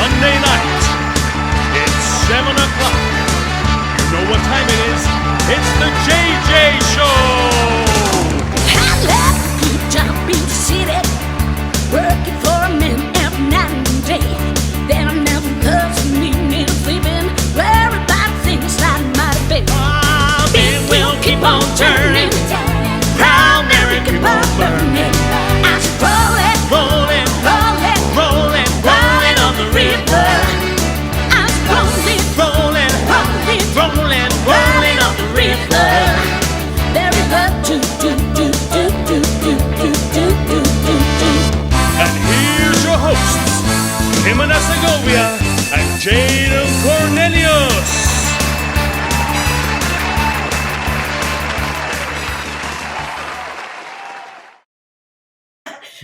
Monday night. It's 7 o'clock. You know what time it is. It's the JJ Show. I love you, Jumpy City, working for a man every night and day. Then I never loves me sleeping, worried about things that might have been. It will keep on turning, proud American ball burning. I should rolling, rolling, rolling, rolling, rolling on the river. I should rolling, rolling, rolling, rolling, rolling on the river. There is a do do do do do do do do do do. And here's your hosts, Jimena Segovia and Jaden Cornelious.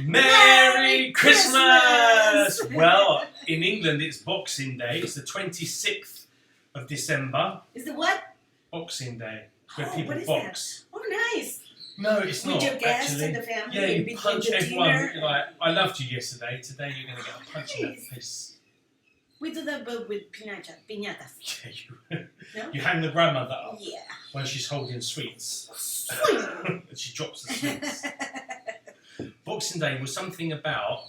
Merry Christmas! Well, in England it's Boxing Day. It's the 26th of December. Is it what? Boxing Day, where Oh, people what is box. that? Oh, nice. No, it's With not. your guests actually. and the family Yeah, you between punch the everyone. dinner. Like, I loved you yesterday. Today you're going to get a punch in Nice. that face. We do that, but with piñatas. Yeah, No? you hang the grandmother up Yeah. when she's holding sweets. And she drops the sweets. Boxing Day was something about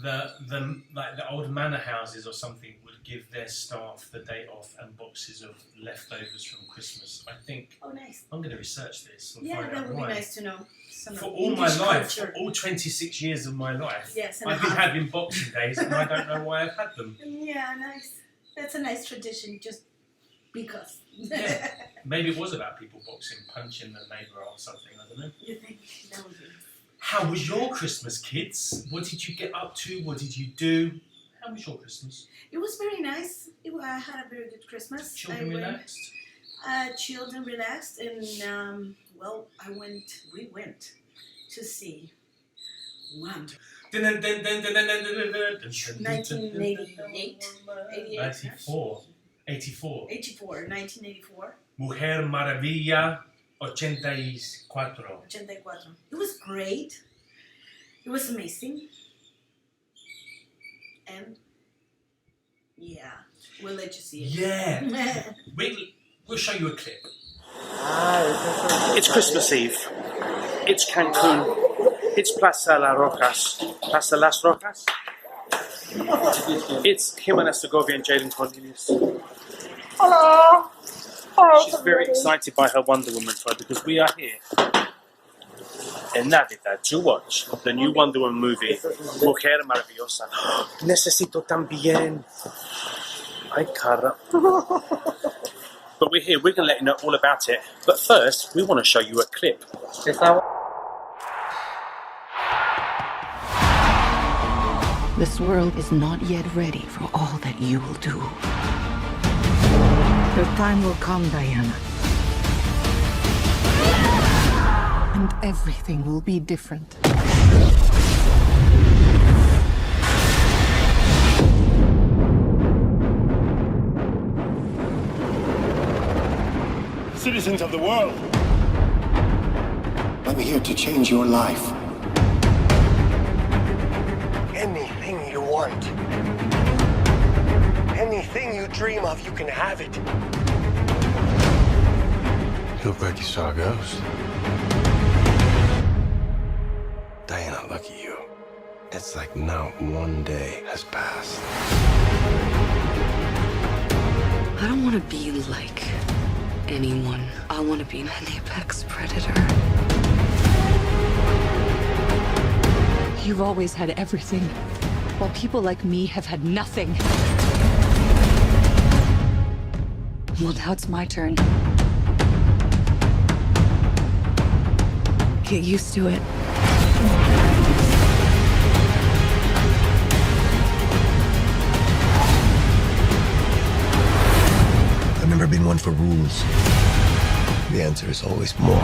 the old manor houses or something would give their staff the day off and boxes of leftovers from Christmas. I think Oh, nice. I'm going to research this and Yeah, find that out would why. be nice to know. Some For of all my English life, culture. for all 26 years of my life, Yes, and I've a been half. having Boxing Days and I don't know why I've had them. Yeah, nice. That's a nice tradition, just because. Yeah. Maybe it was about people boxing, punching the neighbour or something, I don't know. You think that would be? How was your Christmas, kids? What did you get up to? What did you do? How was your Christmas? It was very nice. I had a very good Christmas. Children relaxed? Children relaxed, and we went to see Wonder. 1988? 94. 1984. Mujer Maravilla 84. 84. It was great. It was amazing. And yeah, we'll let you see it. Yeah. We'll show you a clip. It's Christmas Eve. It's Cancun. It's Plaza Las Rocas. It's Jimena Segovia and Jaden Cornelious. Hello. She's very excited by her Wonder Woman toy because we are here in Navidad to watch the new Wonder Woman movie, Mujer Maravillosa. Necesito también. Ay, cara. But we're here, we're going to let you know all about it. But first, we want to show you a clip. This world is not yet ready for all that you will do. Your time will come, Diana. And everything will be different. Citizens of the world, I'm here to change your life. Anything you want, anything you dream of, you can have it. You look like you saw a ghost. Diana, look at you. It's like not one day has passed. I don't want to be like anyone. I want to be an apex predator. You've always had everything, while people like me have had nothing. Well, now it's my turn. Get used to it. I've never been one for rules. The answer is always more.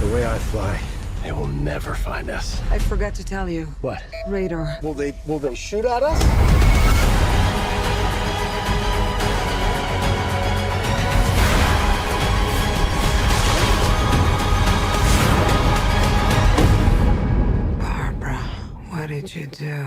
The way I fly, they will never find us. I forgot to tell you. What? Radar. Will they shoot at us? do?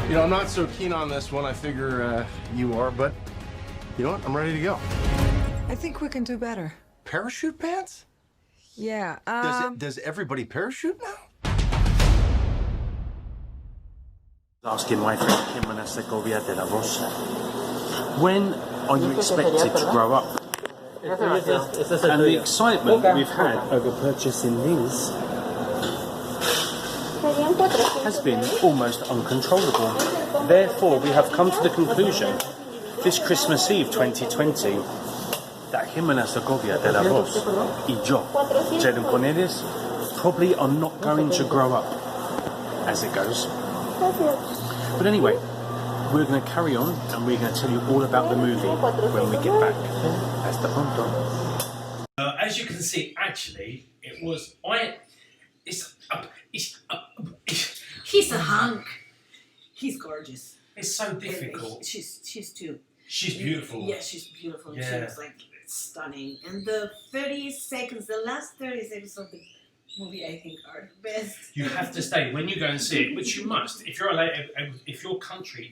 You know, I'm not so keen on this one. I figure you are, but you know what? I'm ready to go. I think we can do better. Parachute pants? Yeah, Does everybody parachute now? Asking my friend Jimena Segovia de la Rosa, when are you expected to grow up? And the excitement that we've had over purchasing these has been almost uncontrollable. Therefore, we have come to the conclusion this Christmas Eve 2020 that Jimena Segovia de la Rosa y yo, Jaden Cornelious, probably are not going to grow up as it goes. But anyway, we're going to carry on and we're going to tell you all about the movie when we get back. Hasta pronto. As you can see, actually, it was He's a hunk. He's gorgeous. It's so difficult. She's too. She's beautiful. Yeah, she's beautiful. Yeah. She was like stunning. And the 30 seconds, the last 30 seconds of the movie, I think, are the best. You have to stay when you go and see it, which you must. If your country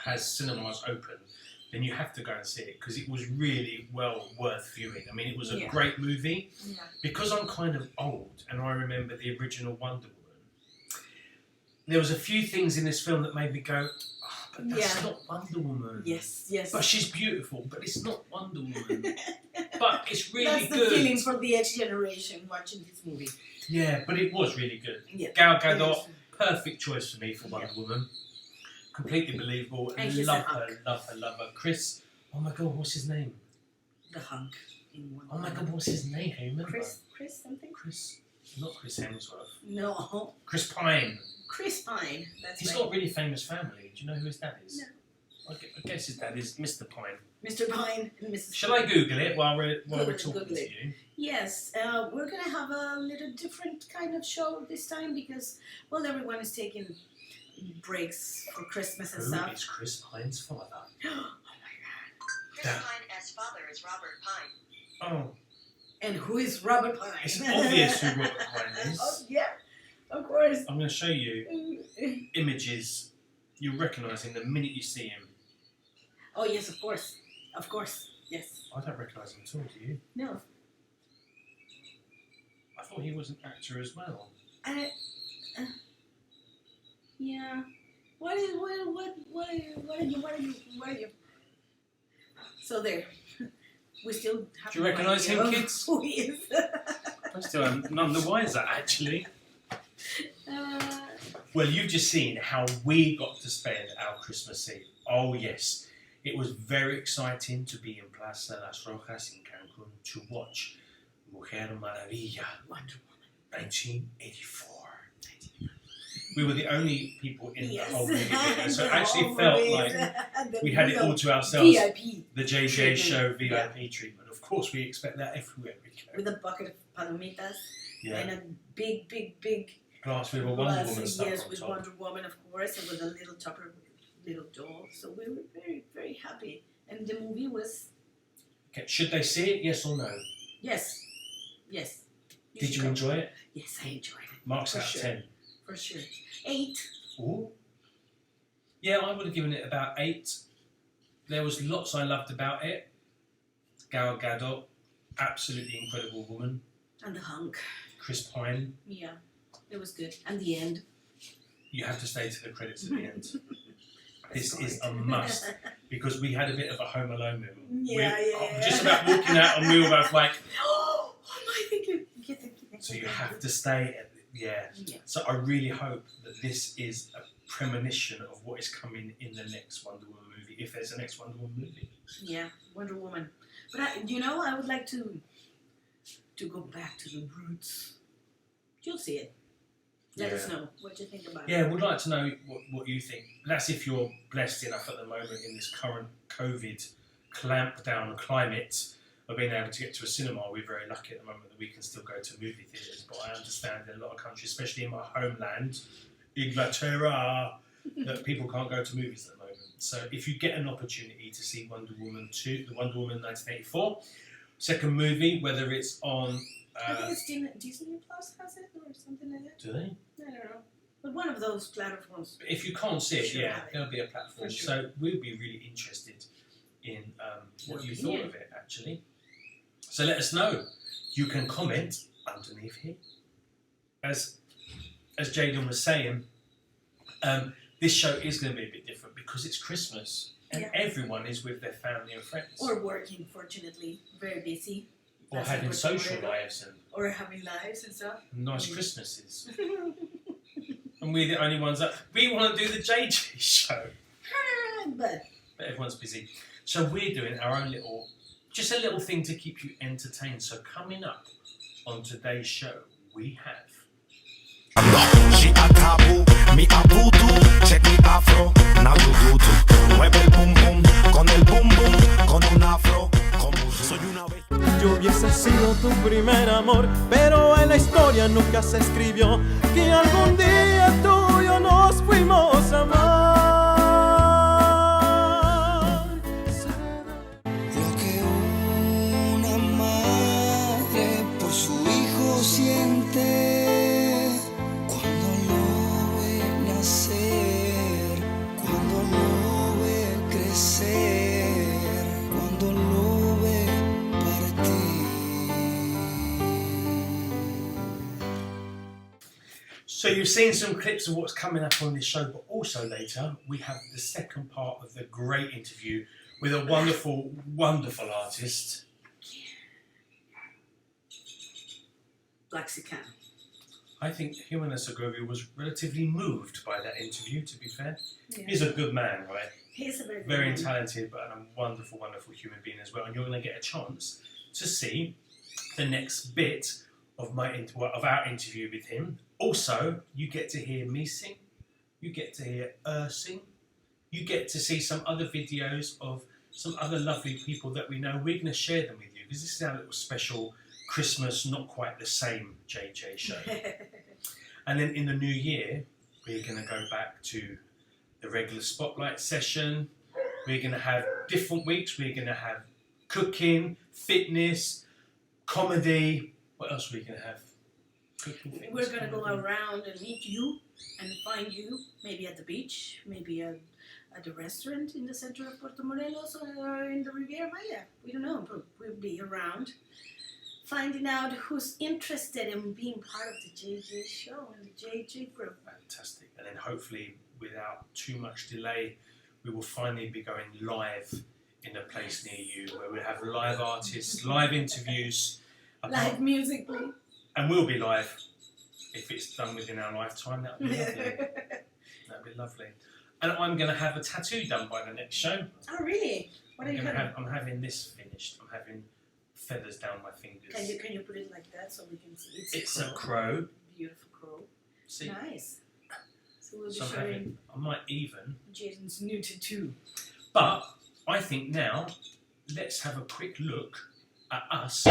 has cinemas open, then you have to go and see it because it was really well worth viewing. I mean, it was a great movie. Yeah. Because I'm kind of old and I remember the original Wonder Woman, there was a few things in this film that made me go, oh, but that's not Wonder Woman. Yes. But she's beautiful, but it's not Wonder Woman. But it's really That's good. the feeling for the X generation watching this movie. Yeah, but it was really good. Yeah. Gal Gadot, perfect choice for me for Wonder Woman. Completely believable. And she's love a her. Chris, oh my God, what's his name? The hunk in one. Oh my God, what's his name? I remember. Chris something? Not Chris Hemsworth. No. Chris Pine. Chris Pine. That's He's right. got a really famous family. Do you know who his dad is? No. I guess his dad is Mr. Pine. Mr. Pine and Mrs. Shall I Google it while we're talking Google to it. you? Yes, we're gonna have a little different kind of show this time because, well, everyone is taking breaks for Christmas and Who stuff. is Chris Pine's father? Oh my Chris Pine's father is Robert Pine. Oh, God! And who is Robert Pine? it's obvious who Robert Pine is. Oh yeah, of course. I'm going to show you images you recognise him the minute you see him. Oh yes, of course, yes. I don't recognise him at all, do you? No, I thought he was an actor as well. Yeah. What are you? So there. We still have. Do you recognise him, kids? Who he is? I still am none the wiser, actually. Well, you've just seen how we got to spend our Christmas Eve. Oh, yes. It was very exciting to be in Plaza Las Rojas in Cancun to watch Mujer Maravilla, Wonder Woman. 1984. We were the only people in Yes. the whole movie theater, so it The actually whole felt movie. like The we had it real all to ourselves. VIP. The JJ treatment. Show VIP treatment. Of course, we expect that everywhere we go. With a bucket of palomitas Yeah. and a big Glass with a Wonder glass, Woman stuff yes, on with top. Wonder Woman, of course, and with a little topper, little doll. So we were very, very happy. And the movie was, Okay, should they see it? Yes or no? yes. Did you should go. enjoy it? Yes, I enjoyed it. Marks For out of sure. 10. For sure. 8. Ooh. Yeah, I would have given it about 8. There was lots I loved about it. Gal Gadot, absolutely incredible woman. And the hunk. Chris Pine, Yeah, it was good. And the end. you have to stay to the credits at the end. This is a must because we had a bit of a Home Alone moment. Yeah. Just about walking out and we were both like, Oh my, thank you. so you have to stay at Yeah. So I really hope that this is a premonition of what is coming in the next Wonder Woman movie, if there's a next Wonder Woman movie. Yeah, Wonder Woman. But I would like to go back to the roots. You'll see it. Let us know what you think about it. Yeah, we'd like to know what you think. That's if you're blessed enough at the moment in this current COVID clampdown climate of being able to get to a cinema. We're very lucky at the moment that we can still go to movie theatres, but I understand in a lot of countries, especially in my homeland, Inglaterra, that people can't go to movies at the moment. So if you get an opportunity to see Wonder Woman 2, the Wonder Woman 1984 second movie, whether it's on... I think it's Disney Plus has it or something like that. Do they? I don't know. But one of those platforms. But if you can't see it, Sure, yeah, have it. there'll be a platform. For sure. So we'll be really interested in what you thought of it, actually. So let us know. You can comment underneath here. As Jaden was saying, this show is going to be a bit different because it's Christmas and everyone is with their family and friends. Or working, fortunately. Very busy. Or That's having what social we're- lives and Or having lives and stuff. nice Christmases. And we're the only ones that... We want to do the JJ show. But Everyone's busy. So we're doing our own little... Just a little thing to keep you entertained. So coming up on today's show, we have... She a taboo, me a voodoo. Check me afro, now you do too. Mueve el pum pum, con el bum bum, con un afro, como soy una vez. Yo hubiese sido tu primer amor, pero en la historia nunca se escribió que algún día tú y yo nos fuimos a amar. Lo que una madre por su hijo siente cuando lo ve nacer, cuando lo ve crecer, cuando lo ve partir. So you've seen some clips of what's coming up on this show, but also later we have the second part of the great interview with a wonderful, wonderful artist. Blackxicano. I think Jimena Segovia was relatively moved by that interview, to be fair. Yeah. He's a good man, right? He's a very, Very good man. talented, but a wonderful, wonderful human being as well. And you're going to get a chance to see the next bit of our interview with him. Also, you get to hear me sing. You get to hear sing. You get to see some other videos of some other lovely people that we know. We're going to share them with you because this is our little special Christmas, not quite the same JJ show. And then in the new year, we're going to go back to the regular spotlight session. We're going to have different weeks. We're going to have cooking, fitness, comedy. What else are we going to have? Cooking, fitness, We're going to go comedy. around and meet you and find you, maybe at the beach, maybe at the restaurant in the center of Puerto Morelos or in the Riviera Maya. We don't know, but we'll be around finding out who's interested in being part of the JJ show and the JJ group. Fantastic. And then hopefully, without too much delay, we will finally be going live in a place near you where we'll have live artists, live interviews. Live music, please. And we'll be live. If it's done within our lifetime, that would be lovely. That'd be lovely. And I'm going to have a tattoo done by the next show. Oh, really? What are you having? I'm having this finished. I'm having feathers down my fingers. Can you put it like that so we can see? It's a crow. Beautiful crow. See? Nice. So we'll be So showing I might even. Jaden's new tattoo. But I think now, let's have a quick look at us.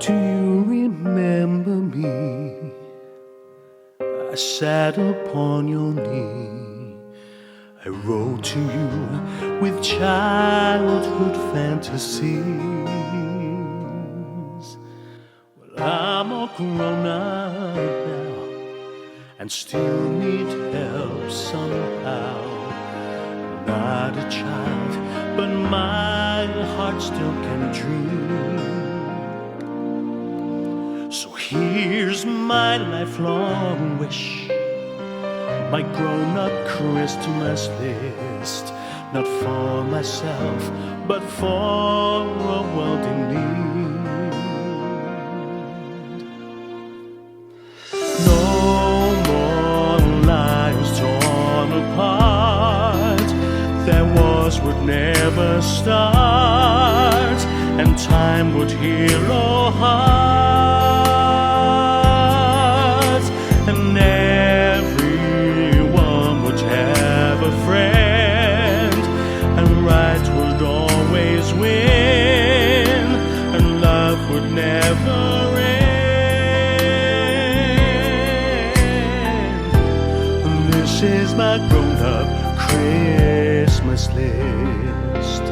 Do you remember me? I sat upon your knee. I wrote to you with childhood fantasies. Well, I'm all grown up now and still need help somehow. I'm not a child, but my heart still can dream. So here's my lifelong wish, my grown-up Christmas list, not for myself, but for a world in need. No more lives torn apart, that wars would never start, and time would heal all hearts, and everyone would have a friend, and right would always win, and love would never end. And this is my grown-up Christmas list.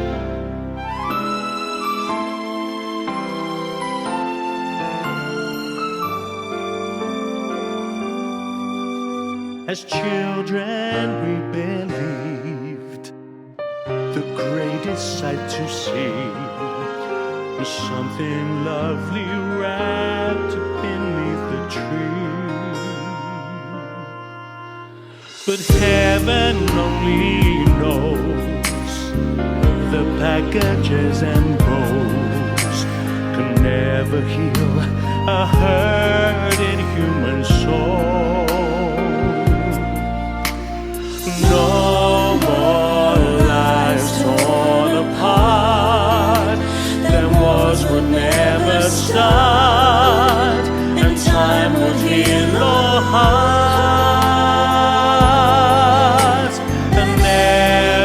As children we believed the greatest sight to see was something lovely wrapped beneath the tree. But heaven only knows the packages and bows can never heal a hurting human soul. No more lives torn apart, that wars would never start, and time would heal all hearts, and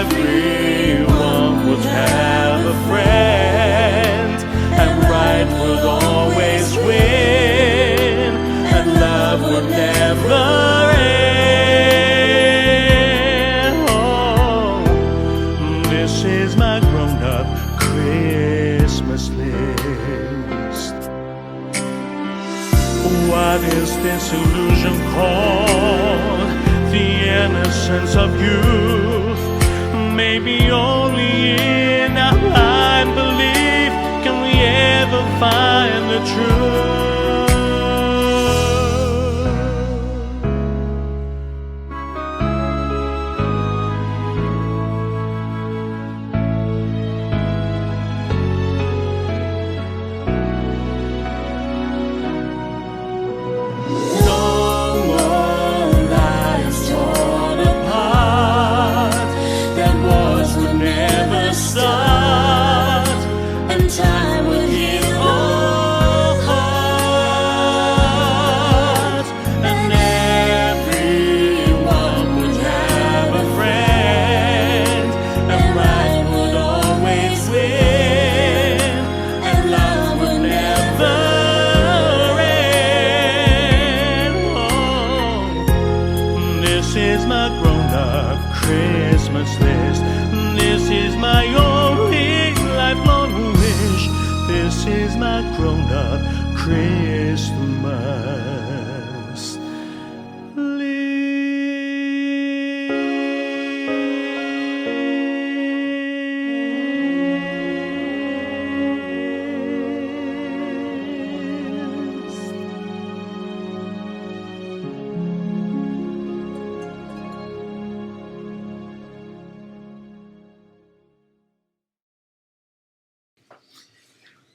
everyone would have a friend, and right would always win, and love would never end. This is my grown-up Christmas list. What is this illusion called? The innocence of youth. Maybe only in our blind belief can we ever find the truth. Time would heal all hearts, and everyone would have a friend, and right would always win, and love would never end. Oh, this is my grown-up Christmas list. This is my only lifelong wish. This is my grown-up Christmas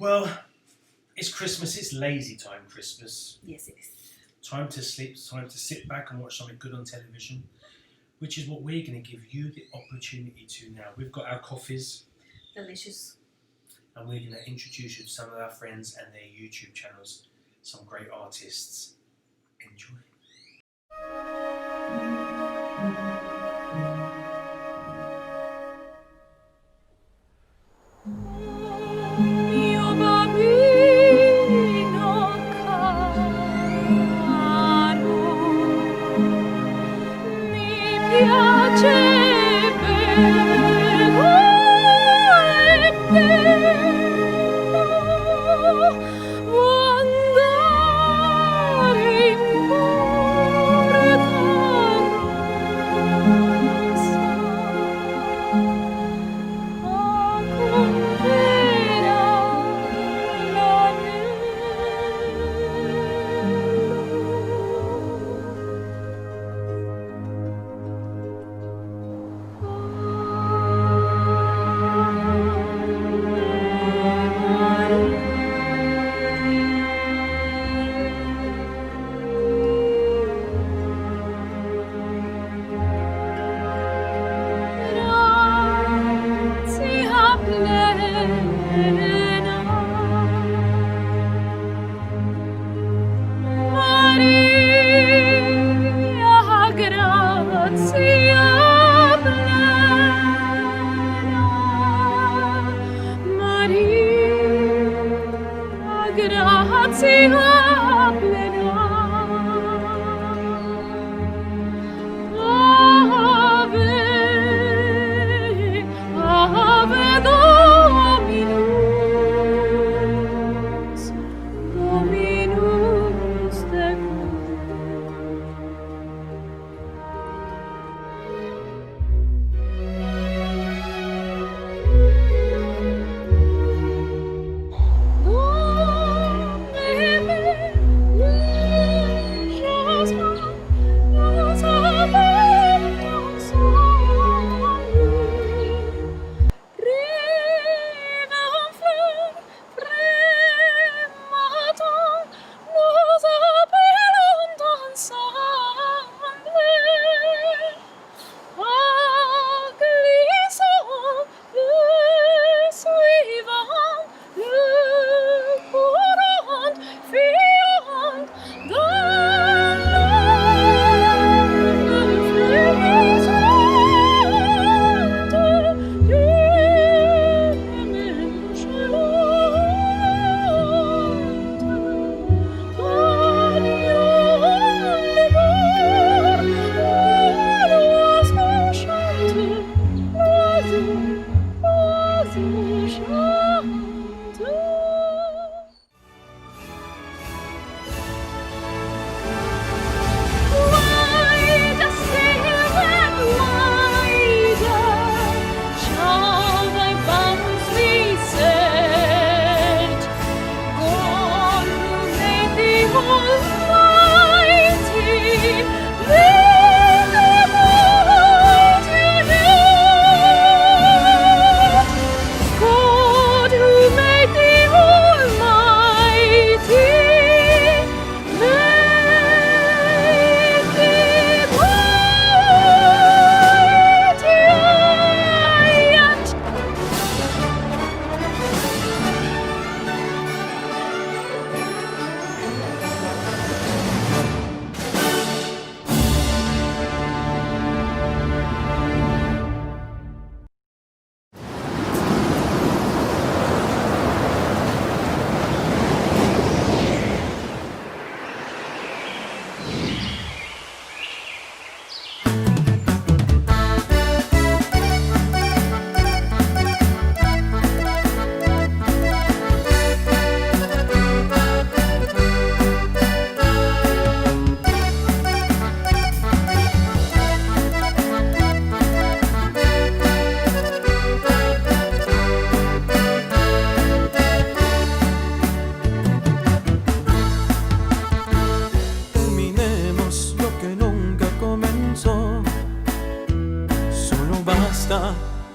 Well, it's Christmas, it's lazy time Christmas. Yes, it is. Time to sleep, time to sit back and watch something good on television, which is what we're going to give you the opportunity to now. We've got our coffees. Delicious. And we're going to introduce you to some of our friends and their YouTube channels, some great artists. Enjoy. Io bambino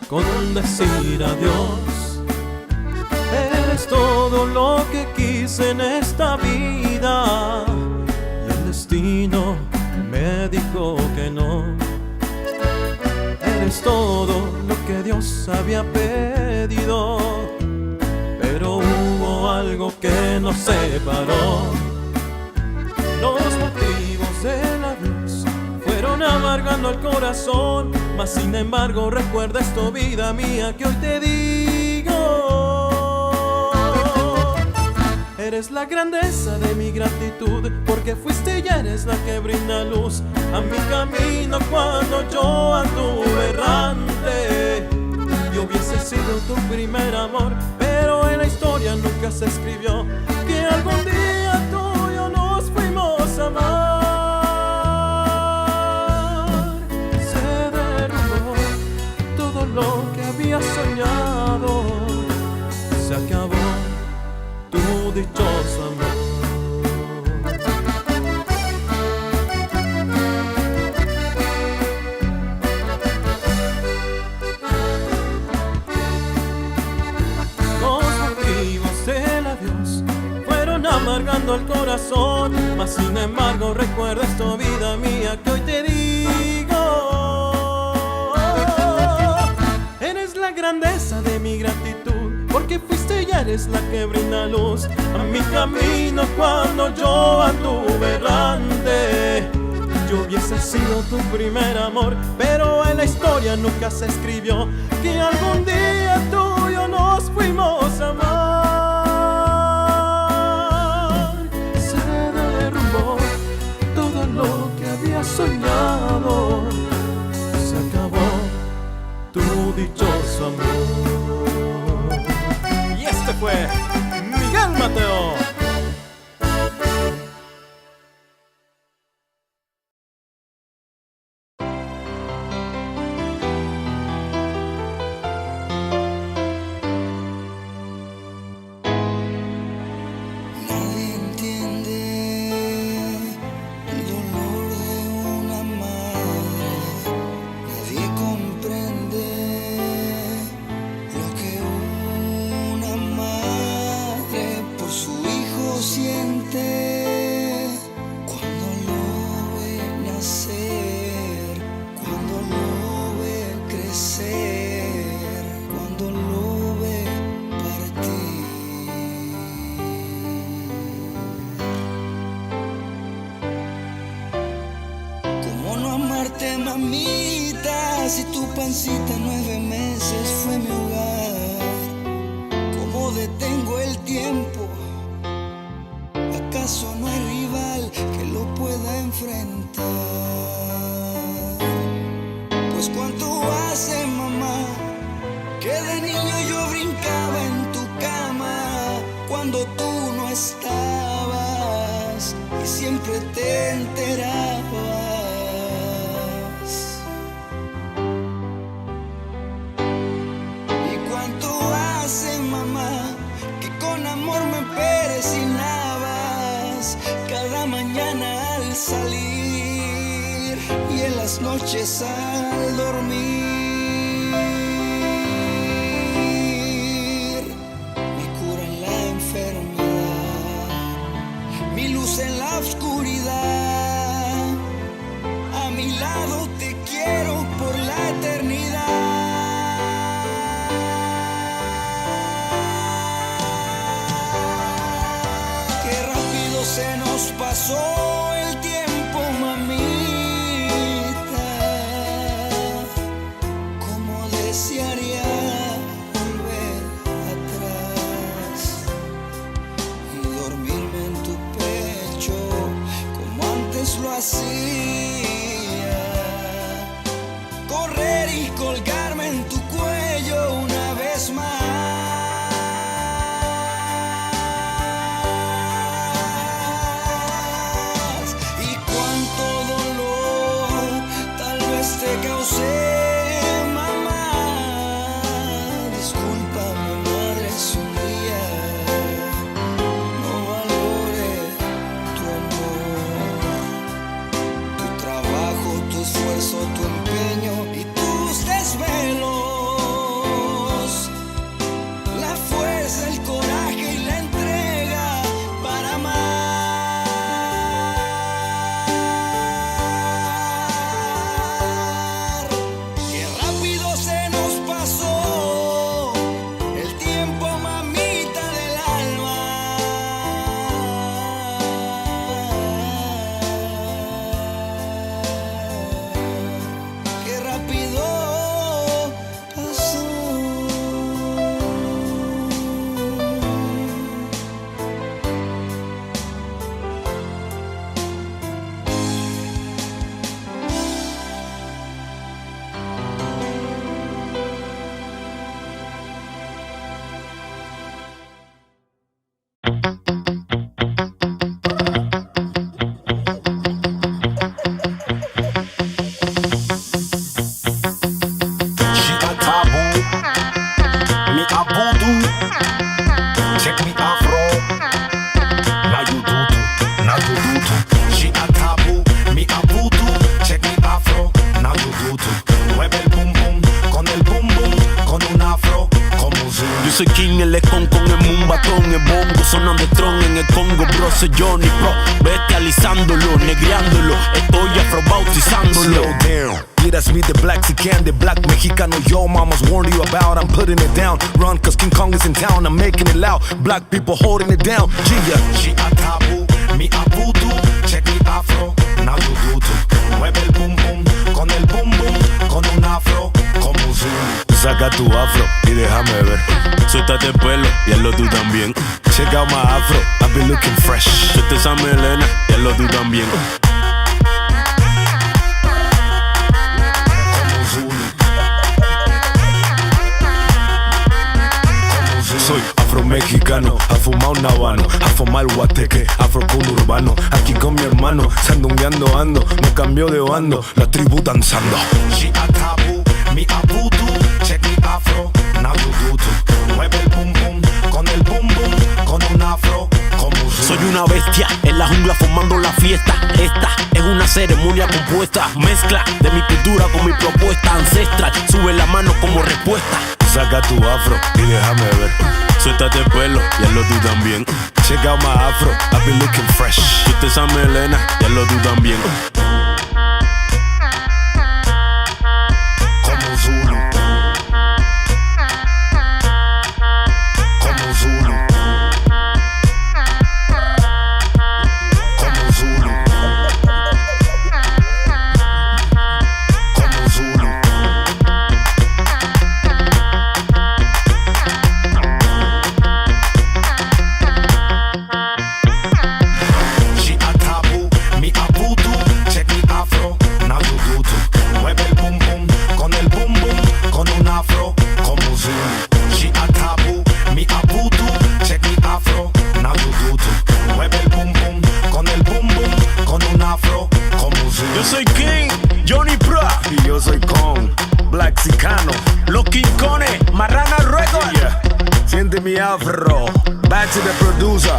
con decir adiós. Eres todo lo que quise en esta vida y el destino me dijo que no. Eres todo lo que Dios había pedido, pero hubo algo que nos separó. Los motivos del adiós fueron amargando el corazón, mas sin embargo recuerda esto, vida mía, que hoy te digo. Eres la grandeza de mi gratitud, porque fuiste y eres la que brinda luz a mi camino cuando yo anduve errante. Yo hubiese sido tu primer amor, pero en la historia nunca se escribió que algún día tú y yo nos fuimos a amar. Se derrumbó todo lo que había soñado, se acabó tu dichoso amor. Los motivos del adiós fueron amargando el corazón, mas sin embargo recuerda esta vida mía que hoy te digo. Eres la grandeza de mi gratitud, porque fuiste y eres la que brinda luz a mi camino cuando yo anduve errante. Yo hubiese sido tu primer amor, pero en la historia nunca se escribió que algún día tú y yo nos fuimos a amar. Se derrumbó todo lo que había soñado, se acabó tu dichoso amor. Y este fue Miguel Mateo. Nadie entiende el dolor de una madre, nadie comprende lo que una madre por su hijo siente cuando lo ve nacer, cuando lo ve crecer, cuando lo ve partir. ¿Cómo no amarte, mamita, si tu pancita 9 meses fue mi hogar? ¿Cómo detengo el tiempo? ¿Acaso no hay rival que lo pueda enfrentar? Pues cuánto hace, mamá, que de niño yo brincaba en tu cama cuando tú no estabas y siempre te enterabas. Y cuánto hace, mamá, que con amor me persinabas cada mañana al salir y en las noches al dormir. Mi cura en la enfermedad, mi luz en la oscuridad. A mi lado te quiero por la eternidad. Qué rápido se nos pasó el tiempo, mamita. Cómo desearía volver atrás y dormirme en tu pecho como antes lo hacía. Correr y colgarme en tu cuello una vez más. Y cuánto dolor tal vez te causé, mamá. Discúlpame, madre, si un día no valore tu amor, tu trabajo, tu esfuerzo, tu empeño y tus desvelos, la fuerza, el coraje y la entrega para amar. Son on the throne en el Congo, bro. Soy Johnny, bro. Bestializándolo, negreándolo. Estoy afrobautizándolo. Slow down. Yeah, that's me, the Blackxicano, the black Mexicano. Yo, mama's warned you about. I'm putting it down. Run, cause King Kong is in town. I'm making it loud. Black people holding it down. Gia. She a taboo, me a voodoo. Check me afro, now you do too. Mueve el boom boom, con el boom boom, con un afro, como un zoom. Saca tu afro y déjame ver. Suéltate el pelo y hazlo tú también. Check out my afro, I've been looking fresh. Suelta esa melena y hazlo tú también. Soy afro-mexicano, a fumar un habano, a fumar el guateque, afro-urbano. Aquí con mi hermano, sandungueando ando, no cambio de bando, la tribu danzando. She a taboo, me a voodoo, check me afro, now you do too. Mueve el boom boom, con el boom boom, con un afro, como un zoom. Soy una bestia en la jungla formando la fiesta. Esta es una ceremonia compuesta, mezcla de mi cultura con mi propuesta ancestral. Sube la mano como respuesta. Saca tu afro y déjame ver. Suéltate el pelo y hazlo tú también. Check out my afro, I've been looking fresh. Suelta esa melena y hazlo tú también. Como Zulu. Como Zulu. Como Zulu. Como Zulu. She a taboo, me a voodoo. Check me afro, now you do too. Mueve el boom boom, con el boom boom, con un afro, como Zulu. She a taboo, me a voodoo. Check me afro, now you do too. Mueve el boom boom, con el boom boom, con un afro, como Zulu. Yo soy King, Johnny Bra. Y yo soy Kong, Blackxicano. Los Quincones, Marrana Record. Yeah. Siente mi afro. Back to the producer.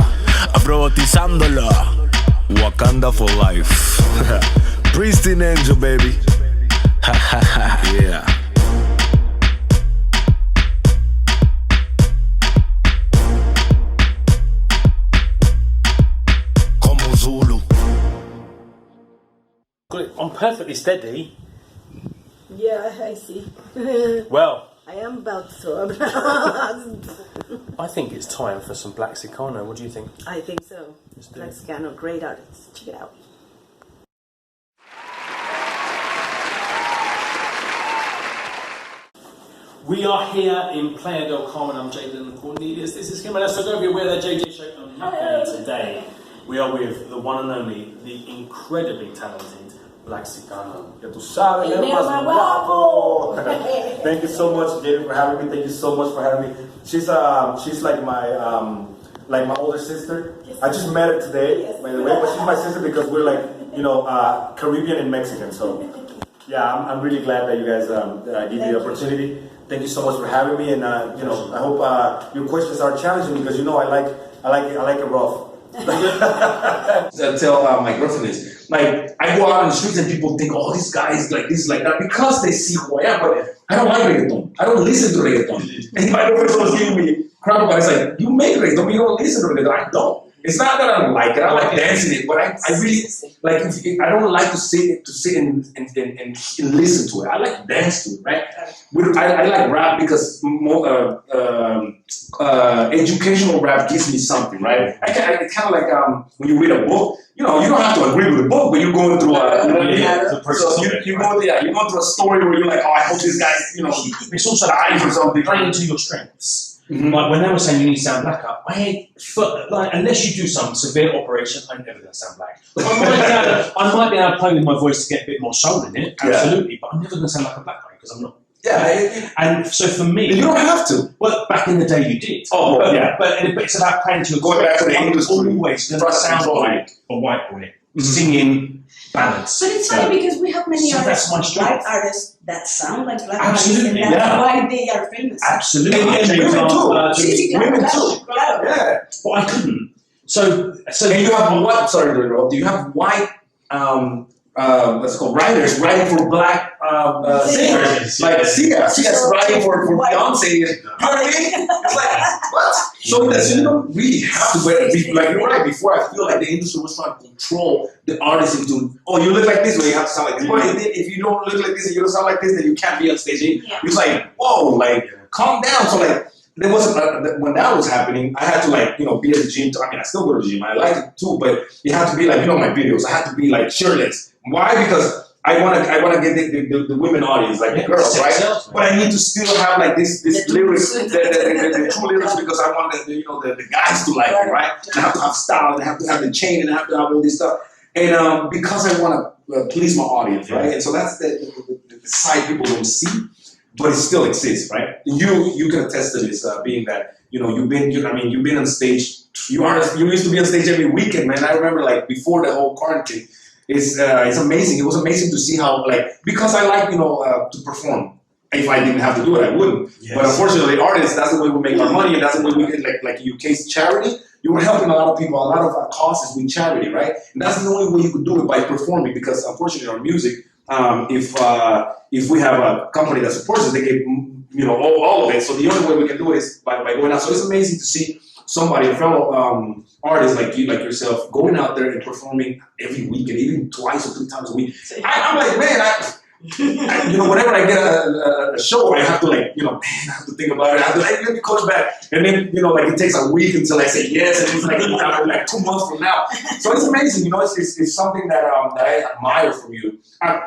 Afrobautizándola. Wakanda for life. Pristine angel, baby. Yeah. Como Zulu. Got it on perfectly steady. Yeah, I see. Well, I am about to throw up. I think it's time for some Blackxicano. What do you think? I think so. Blackxicano, great artist. Check it out. We are here in Playa del Carmen. I'm Jaden Cornelious. This is Jimena Segovia. We're the JJ Show. I'm happy today. We are with the one and only, the incredibly talented Blackxicano. Ya tú sabes, el más guapo. Thank you so much, Jaden, for having me. Thank you so much for having me. She's like my older sister. I just met her today, by the way, but she's my sister because we're like, Caribbean and Mexican. So, yeah, I'm really glad that you guys gave me the opportunity. Thank you so much for having me, and I hope your questions are challenging because I like it rough. I tell my girlfriend is like I go out on the streets and people think, oh, this guy is like this, like that, because they see who I am. But I don't like reggaeton. I don't listen to reggaeton. And my girlfriend was giving me crap about it. It's like, you make reggaeton, but you don't listen to reggaeton. I don't. It's not that I don't like it. I like dancing it, but I really like. I don't like to sit and listen to it. I like to dance to it, right? I like rap because more educational rap gives me something, right? I kind of like when you read a book. You don't have to agree with the book, but you're going through you're going through a story where you're like, oh, I hope this guy, it's also dies or something. Playing to your strengths. Mm-hmm. Like when they were saying you need to sound black up, unless you do some severe operation, I'm never going to sound black. I might be able to play with my voice to get a bit more soul in it, absolutely, but I'm never going to sound like a black guy because I'm not. Yeah, and so for me, you don't have to. Well, back in the day, you did. Oh, but it's about playing to your going back to the English. Always going to sound like a white boy singing ballads. But it's funny because we have many white artists that sound like black Absolutely, artists, and that's why they are famous. Absolutely, and women too. Yeah, but I couldn't. So and you have white. Sorry to interrupt. Do you have white what's it called, writers writing for black singers. Like Sia's writing for Beyonce. You know what I mean? It's like, what? So you don't really have to, but like you're right, before I feel like the industry was trying to control the artist into, oh, you look like this, or you have to sound like this. But if you don't look like this and you don't sound like this, then you can't be on stage. It's like, whoa, like, calm down. So like, there wasn't, when that was happening, I had to like, be at the gym. I mean, I still go to the gym. I like it too, but you have to be like, my videos, I had to be like shirtless. Why? Because I wanna get the women audience, like the girls, right? But I need to still have like this lyrics, the true lyrics, because I want the guys to like it, right? And I have to have style, and I have to have the chain, and I have to have all this stuff. And because I want to please my audience, right? And so that's the side people don't see, but it still exists, right? You can attest to this, being that you've been on stage. You used to be on stage every weekend, man. I remember like before the whole quarantine. It's amazing. It was amazing to see how, like, because I like to perform. If I didn't have to do it, I wouldn't. Yes. But unfortunately, artists, that's the way we make our money, and that's the way we get like UK's charity. You were helping a lot of people. A lot of our causes with charity, right? And that's the only way you could do it, by performing. Because unfortunately, our music, if we have a company that supports us, they get all of it. So the only way we can do it is by going out. So it's amazing to see somebody, a fellow artist like you, like yourself, going out there and performing every week, and even twice or 3 times a week. I'm like, man, whenever I get a show, I have to like, I have to think about it. I have to let me coach back, and then like it takes a week until I say yes, and it's like 2 months from now. So it's amazing, it's something that I admire from you.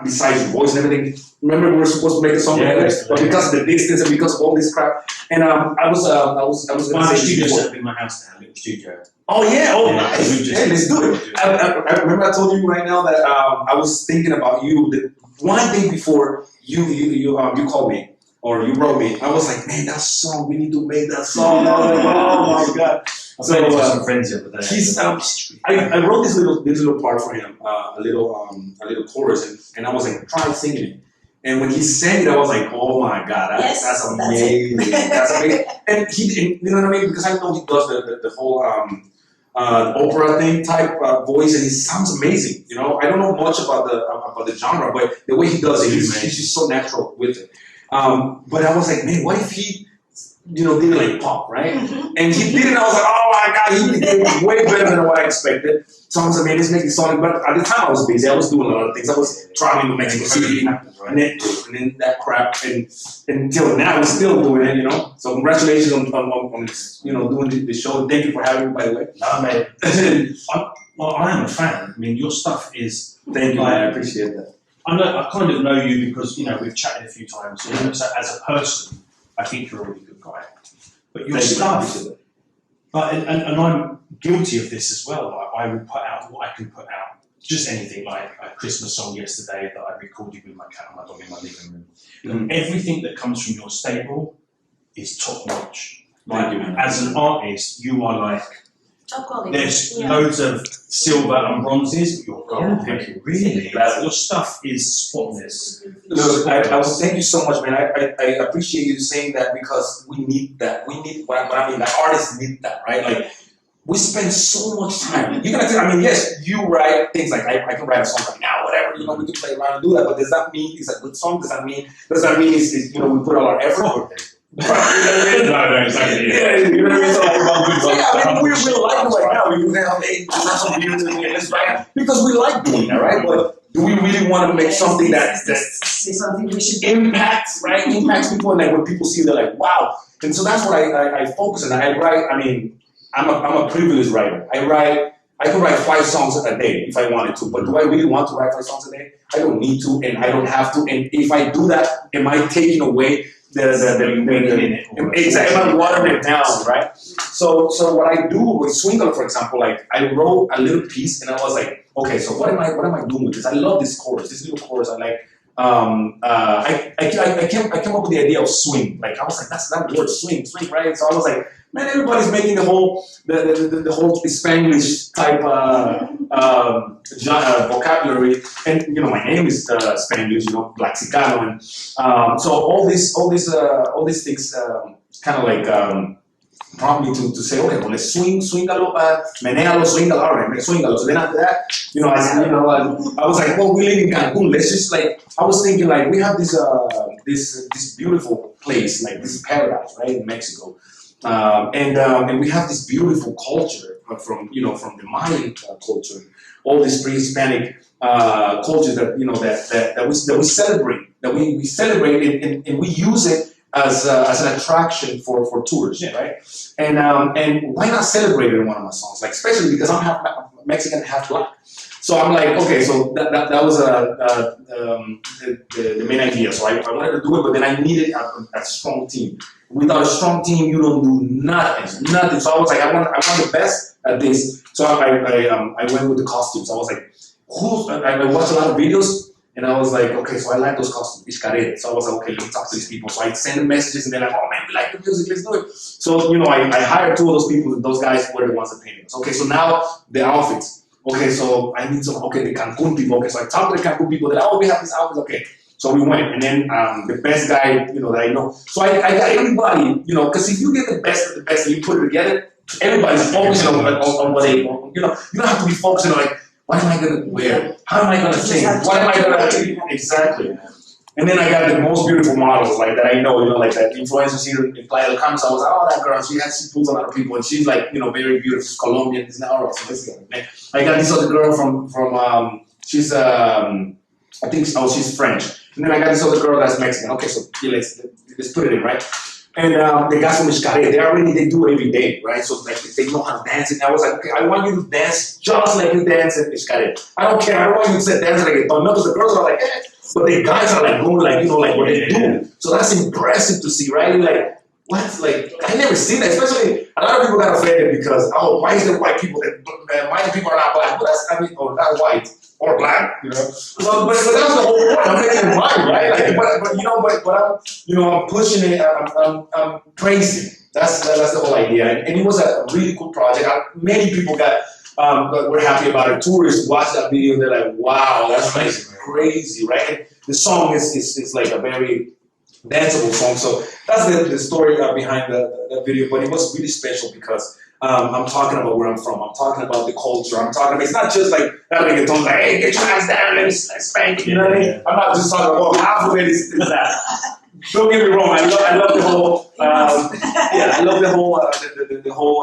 Besides your voice and everything, remember we were supposed to make a song together, but because of the distance and because of all this crap, and I was going to say studio in my house now, a little studio. Oh yeah, nice. Yeah, let's do it. I remember I told you right now that I was thinking about you. One day before you called me or you wrote me, I was like, man, that song, we need to make that song. I was like, oh my god. So some friends the other day. I wrote this little part for him, a little chorus, and I was like, try singing it. And when he sang it, I was like, oh my god, that's amazing. That's amazing. And he, you know what I mean? Because I know he does the whole opera thing type voice, and he sounds amazing. I don't know much about the genre, but the way he does it, he's just so natural with it. But I was like, man, what if he, did it like pop, right? Mm-hmm. And he did it, and I was like, oh my god, he did it way better than what I expected. So I was like, man, let's make it song. But at the time, I was busy. I was doing a lot of things. I was traveling to Mexico City, and then that crap, and until now, I'm still doing it. So congratulations on doing the show. Thank you for having me, by the way. No, man. I am a fan. I mean, your stuff is. Thank you, man. I appreciate that. I kind of know you because we've chatted a few times. So as a person, I think you're a really good guy. But your stuff, and I'm guilty of this as well. Like, I would put out what I can put out. Just anything, like a Christmas song yesterday that I recorded with my cat and my dog in my living room. Mm-hmm. Everything that comes from your stable is top notch. Like, as an artist, you are like, top quality. There's loads of silver and bronzes, but your gold, really, your stuff is spotless. Look, I will thank you so much, man. I appreciate you saying that, because we need that. We need what I mean. Like, artists need that, right? Like, we spend so much time. You're gonna tell, yes, you write things like I can write a song right now, whatever. We can play around and do that. But does that mean it's a good song? Does that mean is we put all our effort? No, exactly. Yeah, you know what I mean? So we like it right now. We have some views and let's write it because we like doing that, right? But do we really want to make something that's something we should impacts people, and like when people see, they're like, wow. And so that's what I focus on. I write. I mean, I'm a privileged writer. I can write 5 songs a day if I wanted to, but do I really want to write 5 songs a day? I don't need to, and I don't have to. And if I do that, am I taking away exactly, am I watering it down, right? So what I do with Swingle, for example, like I wrote a little piece, and I was like, okay, so what am I doing with this? I love this chorus, this little chorus. I like. I came up with the idea of swing. Like I was like, that's that word, swing, right? So I was like, man, everybody's making the whole Spanglish type vocabulary, and my name is Spanglish, Blackxicano, and so all these things kind of like prompt me to say, okay, well, let's swingalo, menealo, swingalo, all right, swingalo. So then after that, I was like, well, we live in Cancun. Let's just like, I was thinking like, we have this beautiful place, like this is paradise, right, in Mexico, and we have this beautiful culture from the Mayan culture, all this pre-Hispanic culture that we celebrate, and we use it as an attraction for tourists, right? And why not celebrate it in one of my songs? Like, especially because I'm half Mexican, half black. So I'm like, okay, so that was the main idea. So I wanted to do it, but then I needed a strong team. Without a strong team, you don't do nothing. So I was like, I want the best at this. So I went with the costumes. I was like, I watched a lot of videos. And I was like, okay, so I like those costumes, Iscarete. So I was like, okay, let me talk to these people. So I send them messages, and they're like, oh man, we like the music, let's do it. So, I hired two of those people, and those guys were the ones that painted us. Okay, so now the outfits. Okay, so I need some, the Cancun people. Okay, so I talked to the Cancun people, they're like, oh, we have this outfit, okay. So we went, and then the best guy, that I know. So I got everybody, because if you get the best of the best and you put it together, everybody's focusing on what they want. You don't have to be focusing on like, what am I going to wear? How am I going to sing? What am I going to do? Exactly. And then I got the most beautiful models like that I know, like that influencers here in Playa del Carmen. So I was like, oh, that girl, she pulls a lot of people, and she's like, very beautiful. She's Colombian. It's now, so let's go. I got this other girl from she's I think she's French. And then I got this other girl that's Mexican. Okay, so let's put it in, right? And the guys from Iscarete, they do it every day, right? So like they know how to dance. And I was like, okay, I want you to dance just like you dance in Iscarete. I don't care. I don't want you to say dance like it. But no, because the girls are like, but the guys are like going like, like what they do. So that's impressive to see, right? Like, what? Like, I never seen that. Especially, a lot of people got offended because, why is there white people white people are not black? But that's, or not white. Or black, So, but that was the whole point. I'm making it mine, right? Like, but I'm pushing it. I'm praising. That's the whole idea. And it was a really cool project. Many people were happy about it. Tourists watched that video and they're like, wow, that's like crazy, right? And the song is like a very danceable song. So that's the story behind the video. But it was really special because I'm talking about where I'm from. I'm talking about the culture. I'm talking about, it's not just like that reggaeton, like, hey, get your ass down, let me spank you, know what I mean? I'm not just talking about half of it is that. Don't get me wrong, I love the whole, I love the whole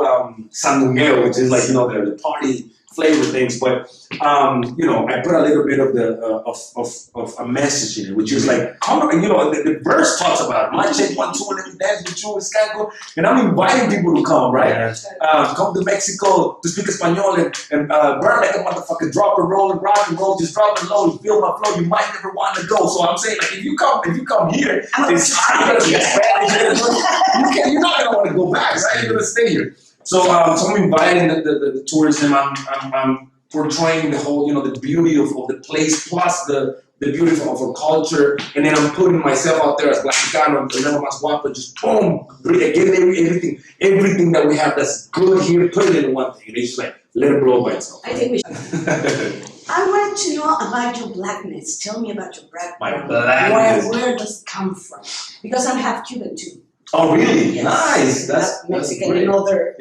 sandungueo, which is like, the party flavor things, but I put a little bit of of a message in it, which is like, the verse talks about it. My check 1, 2, and let me dance with you, Skanko, and I'm inviting people to come, right? Come to Mexico to speak Espanol and burn like a motherfucker, drop and roll and rock and roll, just drop it low, you feel my flow, you might never want to go. So I'm saying, like, if you come here, it's you're not gonna want to go back, right? You're gonna stay here. So I'm inviting the tourism. I'm portraying the whole, the beauty of the place, plus the beauty of our culture, and then I'm putting myself out there as Blackxicano, and remember más guapo, just boom, get everything that we have that's good here, put it in one thing, and it's just like let it blow by itself. I think we should. I want to know about your blackness. Tell me about your background. My blackness. Where does it come from? Because I'm half Cuban too. Oh, really? Yes. Nice. That's Mexican great. and other.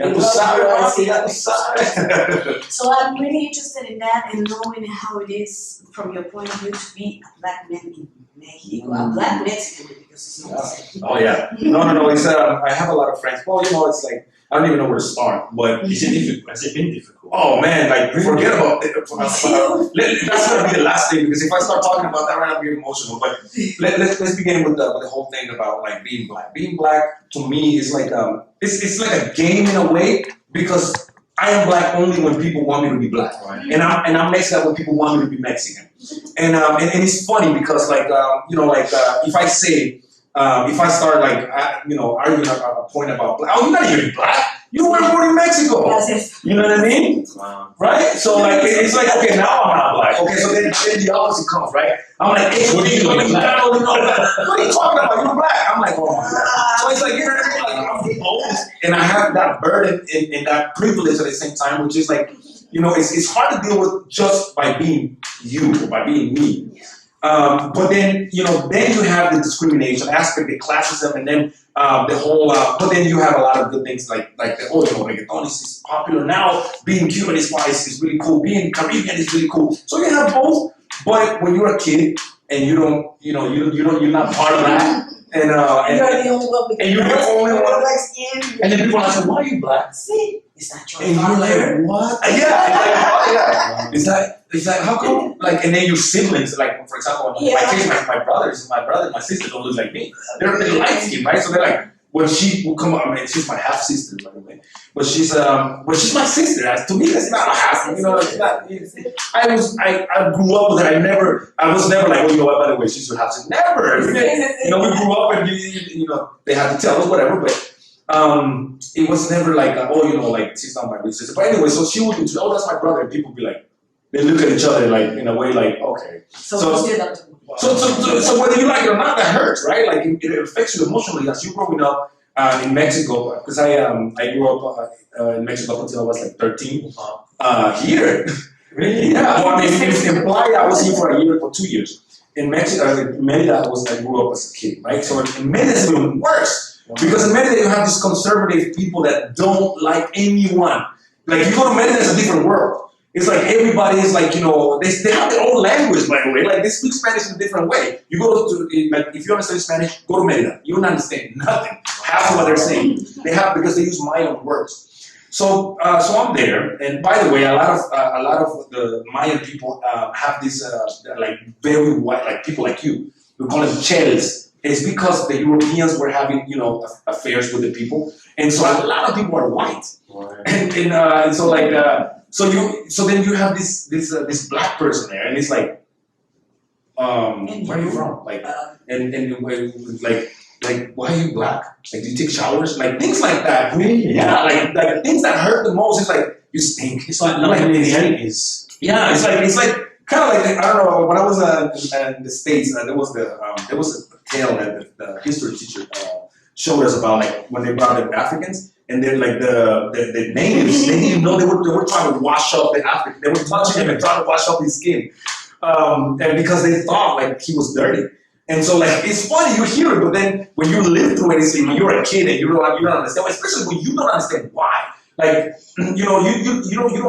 So I'm really interested in that and knowing how it is from your point of view to be a black man in Mexico, a black Mexican, because it's not the same. Oh yeah. No. It's I have a lot of friends. Well, it's like I don't even know where to start. But is it difficult? Has it been difficult? Oh man, like forget about it. That's gonna be the last thing, because if I start talking about that right now, I'm getting emotional. But let's begin with the whole thing about like being black. Being black to me is like it's like a game in a way, because I am black only when people want me to be black, right? And I'm Mexican when people want me to be Mexican. And it's funny because if I say. If I start arguing a point about black, you're not even black. You were born in Mexico. You know what I mean? Wow. Right? So it's like, okay, now I'm not black. Okay, so then the opposite comes, right? I'm like, hey, what are you doing? What are you talking about? You're black. I'm like, oh my God. So it's like, I'm bold, and I have that burden and that privilege at the same time, which is like, it's hard to deal with just by being you or by being me. But then, then you have the discrimination aspect, the classism, and then the whole. But then you have a lot of good things like reggaeton is popular now. Being Cuban is really cool. Being Caribbean is really cool. So you have both. But when you're a kid and you're not part of that, and you're the only one. And you're the only one. Black skin. And then people ask, "Why are you black?" See, it's not your and father. You're like, "What?" Yeah. It's like how come? Like, and then your siblings, like for example, in my case, my brother, my sister don't look like me. They're light skin, right? So they're like, when she will come up, I mean, she's my half sister, by the way. But she's my sister. To me, that's not a half. It's not. I grew up with her. I was never like, by the way, she's your half sister. Never. We grew up and they had to tell us whatever, but. It was never like, like she's not my big sister. But anyway, so she would do, that's my brother. And people be like, they look at each other like in a way like, okay. So whether you like it or not, that hurts, right? Like it affects you emotionally as you growing up in Mexico. Because I grew up in Mexico up until I was like 13. Here, really? Yeah. Well, I mean, it's implied I was here for a year, for 2 years. In Mexico, in Merida, I grew up as a kid, right? So in Merida, it's even worse. Because in Merida, you have these conservative people that don't like anyone. Like, you go to Merida, it's a different world. It's like everybody is like, they have their own language, by the way. Like, they speak Spanish in a different way. You go to, like, if you understand Spanish, go to Merida. You don't understand nothing. Half of what they're saying. Because they use Mayan words. So I'm there. And by the way, a lot of the Mayan people have this, like, very white, like people like you. We call them chels. It's because the Europeans were having, affairs with the people, and so a lot of people are white, and so like, so then you have this black person there, and it's like, where are you from? Like, and like, why are you black? Like, do you take showers? Like things like that. Really? Yeah, like things that hurt the most. It's like you stink. It's like nothing in the enemies. Yeah, it's like. Kind of like, I don't know, when I was in the States, there was a tale that the history teacher showed us about, like, when they brought in Africans, and then, like, the natives, they didn't know, they were trying to wash up the African, they were touching him and trying to wash up his skin, and because they thought, like, he was dirty. And so, like, it's funny, you hear it, but then when you live through it, when you're a kid and you don't understand, especially when you don't understand why. Like, you don't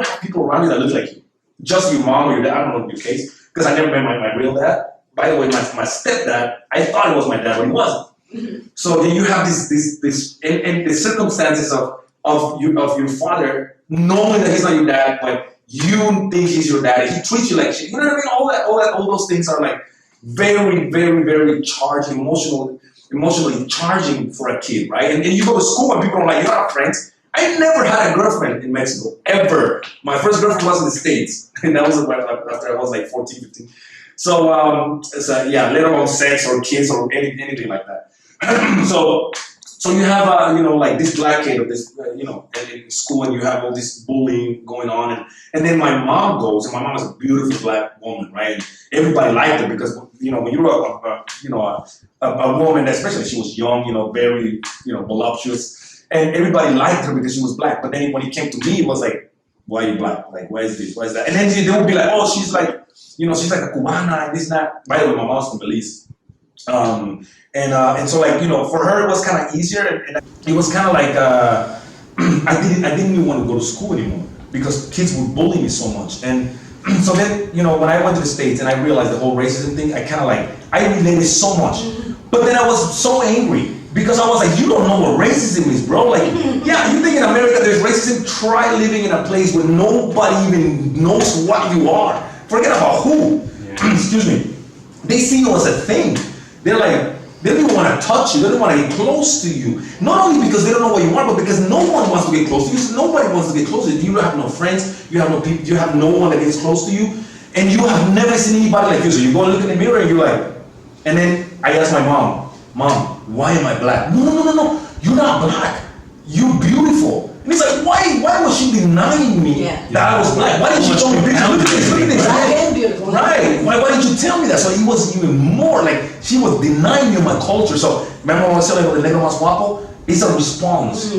have people around you that look like you. Just your mom or your dad, I don't know your case, because I never met my real dad. By the way, my stepdad, I thought it was my dad, but he wasn't. Mm-hmm. So then you have this and the circumstances of your father knowing that he's not your dad, but you think he's your dad. He treats you like shit. You know what I mean? All those things are like very, very, very charged, emotionally charging for a kid, right? And then you go to school and people are like, you don't have friends. I never had a girlfriend in Mexico, ever. My first girlfriend was in the States, and that was after I was like 14, 15. So yeah, let alone sex or kids or anything like that. So you have, like this black kid or this, in school, and you have all this bullying going on. And then my mom goes, and my mom is a beautiful black woman, right? And everybody liked her because, when you're a woman, especially she was young, very, voluptuous. And everybody liked her because she was black. But then when it came to me, it was like, why are you black? Like, why is this? Why is that? And then they would be like, oh, she's like, she's like a Cubana and this and that. By the way, my mom's from Belize. And so like, for her, it was kind of easier. And it was kind of like, I didn't even want to go to school anymore because kids would bully me so much. And so then, when I went to the States and I realized the whole racism thing, I related so much. But then I was so angry. Because I was like, you don't know what racism is, bro. Like, yeah, you think in America there's racism? Try living in a place where nobody even knows what you are. Forget about who. Yeah. Excuse me. They see you as a thing. They're like, they don't even want to touch you. They don't want to get close to you. Not only because they don't know what you are, but because no one wants to get close to you. Nobody wants to get close to you. You don't have no friends. You have no people. You have no one that gets close to you. And you have never seen anybody like you. So you go and look in the mirror and you're like, and then I asked my mom, why am I black? No. You're not black. You're beautiful. And it's like, why was she denying me that I was black? Why didn't she tell me? Look at this. I am beautiful. Right. Why didn't you tell me that? So it was even more like she was denying me my culture. So remember when I was telling you about the negro más guapo? It's a response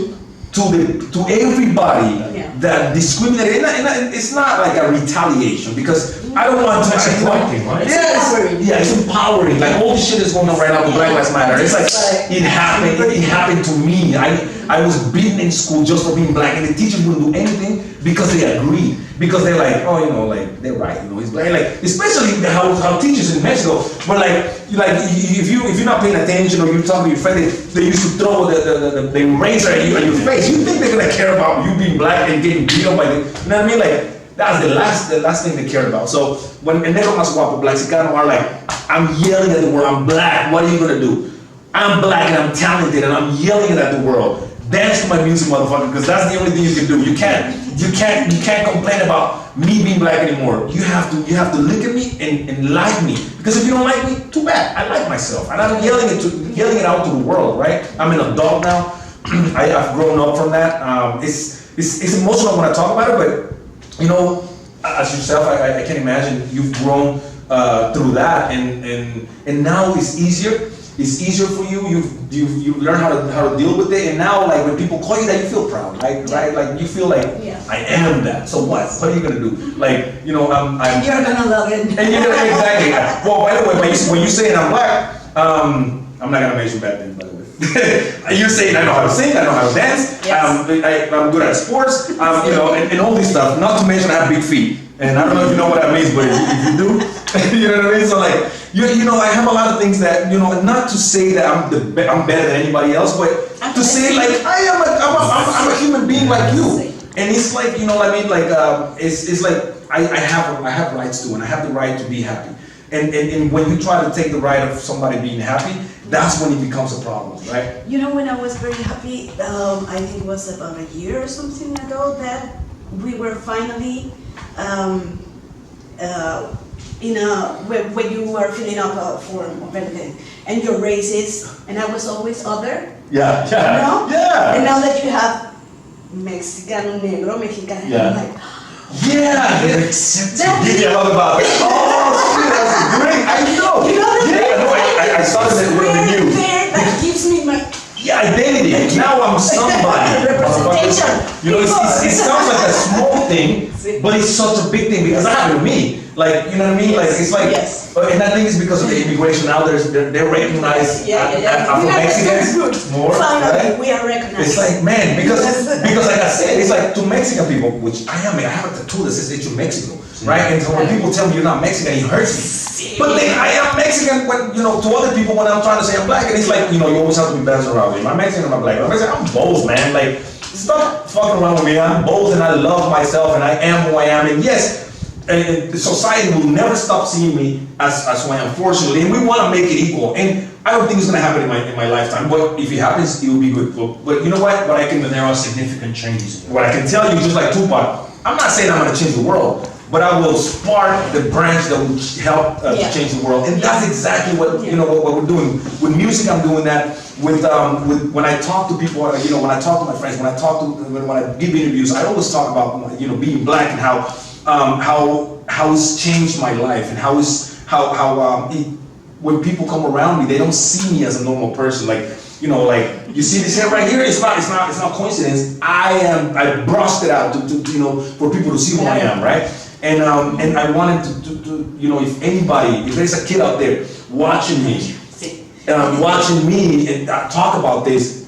to everybody that discriminated. And it's not like a retaliation because I don't want to. It's a right thing, right? It's empowering. Like all this shit is going on right now with Black Lives Matter. It's like it happened. It happened to me. I was beaten in school just for being black, and the teachers wouldn't do anything because they agreed. Because they're like, oh, like they're right, he's black. Like especially how teachers in Mexico were like if you're not paying attention or you're talking to your friend, they used to throw the eraser at your face. You think they're gonna care about you being black and getting beat up by them? You know what I mean? Like that's the last thing they care about. So when Negro Mas Guapo, Blackxicano are like, I'm yelling at the world, I'm black. What are you gonna do? I'm black and I'm talented and I'm yelling at the world. Dance to my music, motherfucker, because that's the only thing you can do. You can't complain about me being black anymore. You have to look at me and like me. Because if you don't like me, too bad. I like myself, and I'm yelling it out to the world, right? I'm an adult now. I've grown up from that. It's emotional when I talk about it, but you know, as yourself, I can imagine you've grown through that, and now it's easier. It's easier for you. You learn how to deal with it, and now like when people call you that, you feel proud, right? Like you feel like I am that. So what? What are you gonna do? Like I'm. You're gonna love it. And you're gonna exactly. Well, by the way, when you saying I'm black, I'm not gonna mention bad things. By the way, you're saying I know how to sing, I know how to dance. Yes. I'm good at sports. You know, and all this stuff. Not to mention I have big feet. And I don't know if you know what that means, but if you do, you know what I mean? So like, you know, I have a lot of things that, you know, not to say that I'm better than anybody else, but to say like, I'm a human being like you. And it's like, you know what I mean? Like, it's like, I have rights too, and I have the right to be happy. And when you try to take the right of somebody being happy, that's when it becomes a problem, right? You know, when I was very happy, I think it was about a year or something ago that we were finally when you were filling up a form of everything, and your race is, and I was always other. Yeah. You know? Yeah. And now that you have Mexicano, Negro, Mexicano, I'm like, yeah, they're accepted. Give me a hug about it. Oh, shit, that's great. I know. You know that? I started that with you. That gives me my identity. Now I'm somebody. Representation. You know, it sounds like a small thing, but it's such a big thing because that happened to me. Like, you know what I mean? Like, it's like, and I think it's because of the immigration now. They're recognized Afro-Mexicans more. Finally, right? we are recognized. It's like, man, because like I said, it's like to Mexican people, which I am. I have a tattoo that says "Hecho Mexico," right? And so when people tell me you're not Mexican, it hurts me. But then I am Mexican when, you know, to other people when I'm trying to say I'm black, and it's like, you know, you always have to be balanced around me. Am I Mexican or am I black? I'm both, man. Like, stop fucking around with me. I'm both, and I love myself, and I am who I am. And yes, and society will never stop seeing me as who I am, unfortunately. And we want to make it equal. And I don't think it's going to happen in my lifetime. But if it happens, it will be good. But you know what? But there are significant changes. What I can tell you, just like Tupac, I'm not saying I'm going to change the world, but I will spark the branch that will help to change the world. And that's exactly what you know what we're doing with music. I'm doing that with when I talk to people. You know, when I talk to my friends, when I give interviews, I always talk about, you know, being black and how it's changed my life, and when people come around me, they don't see me as a normal person. Like, you know, like you see this hair right here. It's not coincidence. I brushed it out to you know, for people to see who I am, right? And I wanted to you know, if there's a kid out there watching me and talk about this,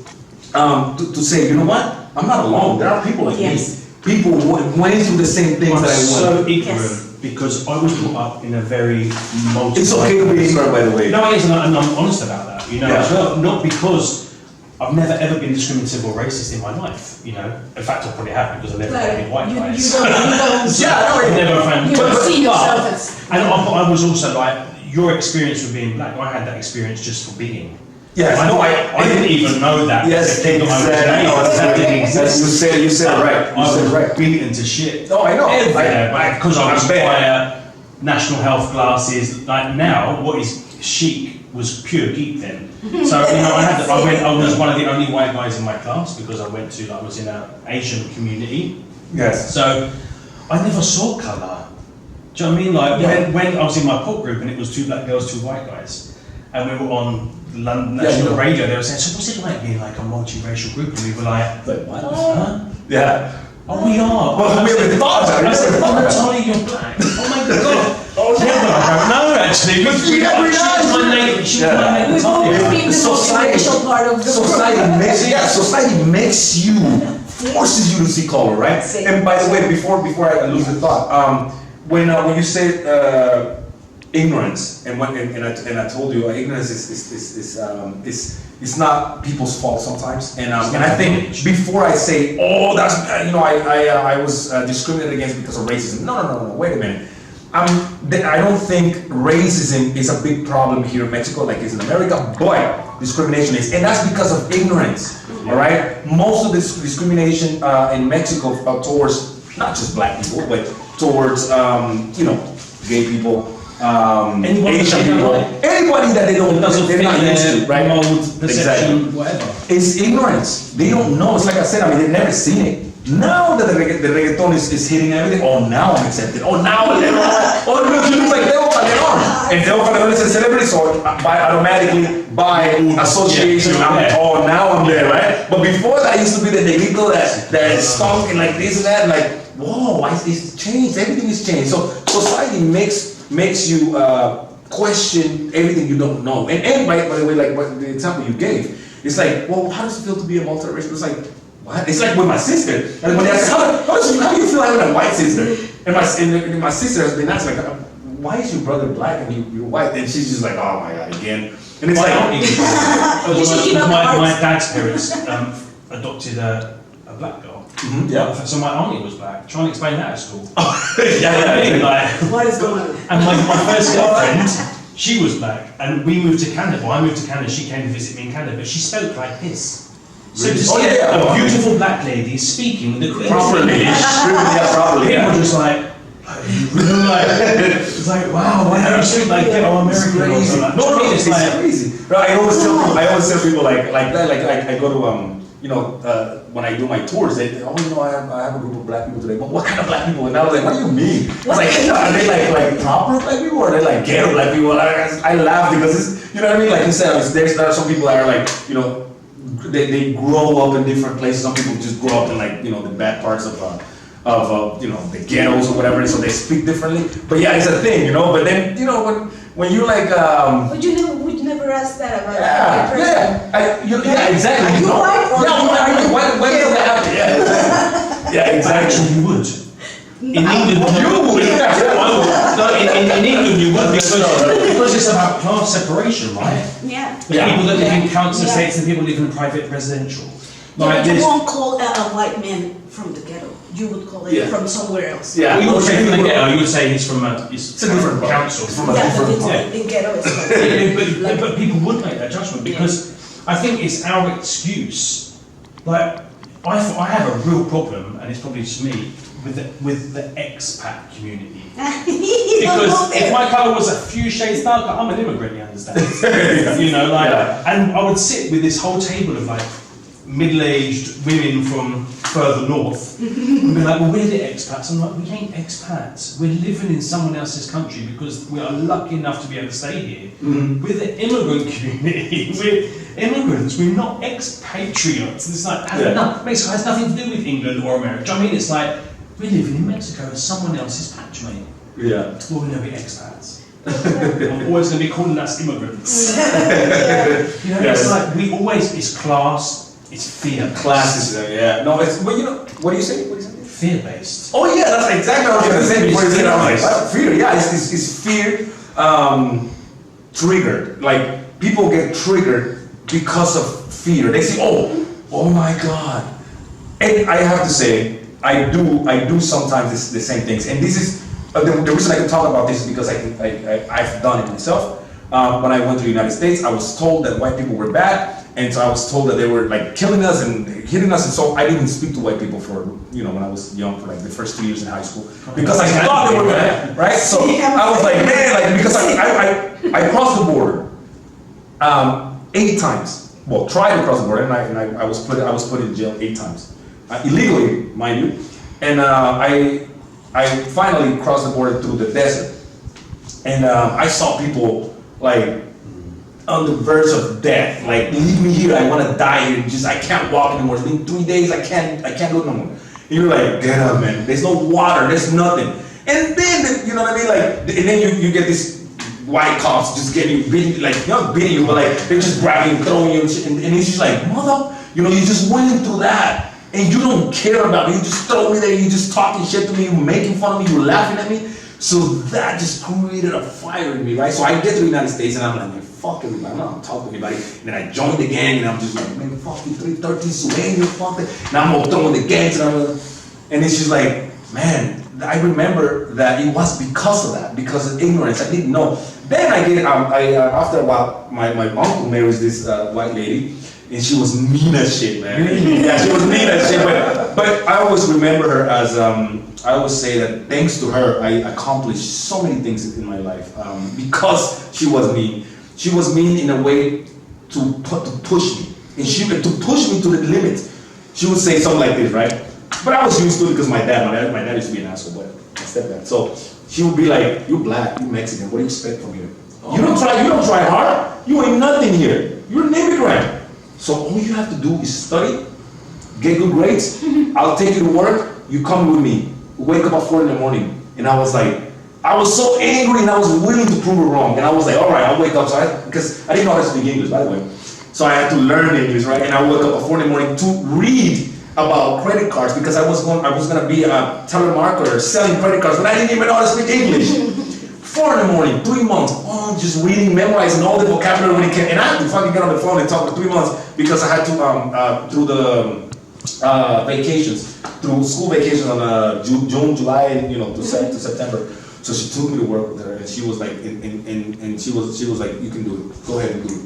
to say, you know what, I'm not alone. There are people like me. People went through the same things that I went. So ignorant because I was brought up in a very multi. It's okay to be ignorant, by the way. No, it is, and I'm honest about that. You know, as well. Not because I've never ever been discriminative or racist in my life. You know, in fact, I probably have because I've never dated white guys. You don't see yourself as. And I was also like, your experience with being black. I had that experience just for being. Yes, I didn't even know that. Yes, exactly. You said it right. I was beaten to shit. Oh, I know. Because I was by national health glasses. Like now, what is chic was pure geek then. So you know, I was one of the only white guys in my class because I was in an Asian community. Yes. So I never saw colour. Do you know what I mean? Like when I was in my pop group and it was 2 black girls, 2 white guys. and we were on London National Radio. They were saying, "So what's it like being like a multiracial group?" And we were like, what? Huh? Yeah. Oh, we are. Well, we haven't thought about it. I said, "Oh, Tony, you're black." Oh my God. Oh, yeah, but I don't know actually. She was my neighbor. She was my neighbor. We've always been the multiracial part of the society makes you, forces you to see color, right? And by the way, before I lose the thought, when you said ignorance, and I told you ignorance is not people's fault sometimes, and I think before I say, oh, that's I was discriminated against because of racism. No, wait a minute. I don't think racism is a big problem here in Mexico like it's in America, but discrimination is, and that's because of ignorance. All right, most of this discrimination in Mexico towards not just black people, but towards gay people, Asian people, anybody that they're not used to, right? Mold, perception, whatever. It's ignorance. They don't know. It's like I said. They've never seen it. Now that the reggaeton is hitting everything, oh, now I'm accepted. Oh, now look, you look like Teo Calderón. And Teo Calderón is a celebrity, so automatically by association, oh, now I'm there, right? But before that, I used to be the negrito that stunk and like this and that, and like, whoa, it's changed. Everything is changed. So society makes you question everything you don't know. And by the way, like what the example you gave, it's like, well, how does it feel to be a multiracial? It's like, what? It's like with my sister. And when they ask, how do you feel having a white sister? And my sister has been asked, like, why is your brother black and you're white? And she's just like, oh my God, again. And it's my dad's parents adopted a black girl. Mm-hmm. Yeah. So my auntie was black. Trying to explain that at school. What is going on? And my first girlfriend, she was black, and we moved to Canada. Well, I moved to Canada. She came to visit me in Canada, but she spoke like this. So to see a beautiful black lady speaking with the Queen's properly, people were just like, it's like, wow, why don't you speak like American or something like that? No, it's crazy. Right, I always tell people like that. Like I go to when I do my tours, they I have a group of black people today. But what kind of black people? And I was like, what do you mean? It's like, are they like proper black people or are they like ghetto black people? I laugh because it's, you know what I mean? Like you said, there are some people that are like, they grow up in different places. Some people just grow up in like the bad parts of the ghettos or whatever, so they speak differently. But yeah, it's a thing, But then when you're like, but would you never ask that about a person? Yeah, exactly. Are you white or why does that happen? Yeah, exactly. You would. In England, you would. In England, you would because it's about class separation, right? Yeah. People that live in council estates and people live in private residential. But you won't call a white man from the ghetto. You would call it from somewhere else. Yeah, you would say from the ghetto. You would say he's from a different council. The ghetto is but people would make that judgment because I think it's our excuse. Like I have a real problem, and it's probably just me, with the expat community. Because if my colour was a few shades darker, I'm an immigrant, you understand? And I would sit with this whole table of like middle-aged women from further north and be like, well, we're the expats. I'm like, we ain't expats. We're living in someone else's country because we are lucky enough to be able to stay here. Mm-hmm. We're the immigrant community. We're immigrants. We're not expatriates. It's like, Mexico has nothing to do with England or America. Do you know what I mean? It's like, we're living in Mexico as someone else's patch, mate. Yeah. Well, we're going to be expats. I'm always going to be calling us immigrants. It's like, it's class. It's fear. Classes, No, it's what do you say? Fear-based. Oh yeah, that's exactly what I was going to say before you said I was like, fear. Yeah, it's fear triggered. Like people get triggered because of fear. They say, oh my God. And I have to say, I do sometimes the same things. And this is the reason I can talk about this is because I've done it myself. When I went to the United States, I was told that white people were bad. And so I was told that they were like killing us and hitting us, and so I didn't speak to white people for when I was young, for like the first 2 years in high school, because I thought they were bad, right? So I was like, man, because I crossed the border 8 times. Well, tried to cross the border, and I was put in jail 8 times, illegally, mind you. And I finally crossed the border through the desert, and I saw people like on the verge of death. Like, leave me here, I want to die here. Just, I can't walk anymore. It's been 3 days, I can't do it no more. And you're like, get up, man. There's no water, there's nothing. And then, you know what I mean? Like, and then you get this white cops just getting beating, like, not beating you, but like, they're just grabbing you, throwing you, and shit. And it's just like, mother, you know, you just went through that. And you don't care about me. You just throw me there. You just talking shit to me. You making fun of me. You laughing at me. So that just created a fire in me, right? So I get to the United States and I'm like, man, fuck everybody. I'm not gonna talk to anybody. And then I joined the gang and I'm just like, man, fuck you, 313 Sueño, fuck it. Now I'm all throwing the gangs and it's just like, man, I remember that it was because of that, because of ignorance. I didn't know. Then I get, after a while, my uncle marries this white lady. And she was mean as shit, man. Yeah, she was mean as shit. But I always remember her as, I always say that thanks to her, I accomplished so many things in my life because she was mean. She was mean in a way to push me. And to push me to the limit. She would say something like this, right? But I was used to it because my dad used to be an asshole, but my stepdad. So she would be like, you black, you Mexican, what do you expect from you? You don't try hard. You ain't nothing here. You're an immigrant. So all you have to do is study, get good grades, I'll take you to work, you come with me. Wake up at 4 in the morning. And I was like, I was so angry and I was willing to prove it wrong. And I was like, all right, I'll wake up. Because I didn't know how to speak English, by the way. So I had to learn English, right? And I woke up at 4 in the morning to read about credit cards because I was gonna be a telemarketer selling credit cards, but I didn't even know how to speak English. 4 in the morning, 3 months, just reading, memorizing all the vocabulary when it came. And I had to fucking get on the phone and talk for 3 months because I had to, through the vacations, through school vacations on June, July, and to September. So she took me to work with her, and she was like, and she was like, you can do it. Go ahead and do it.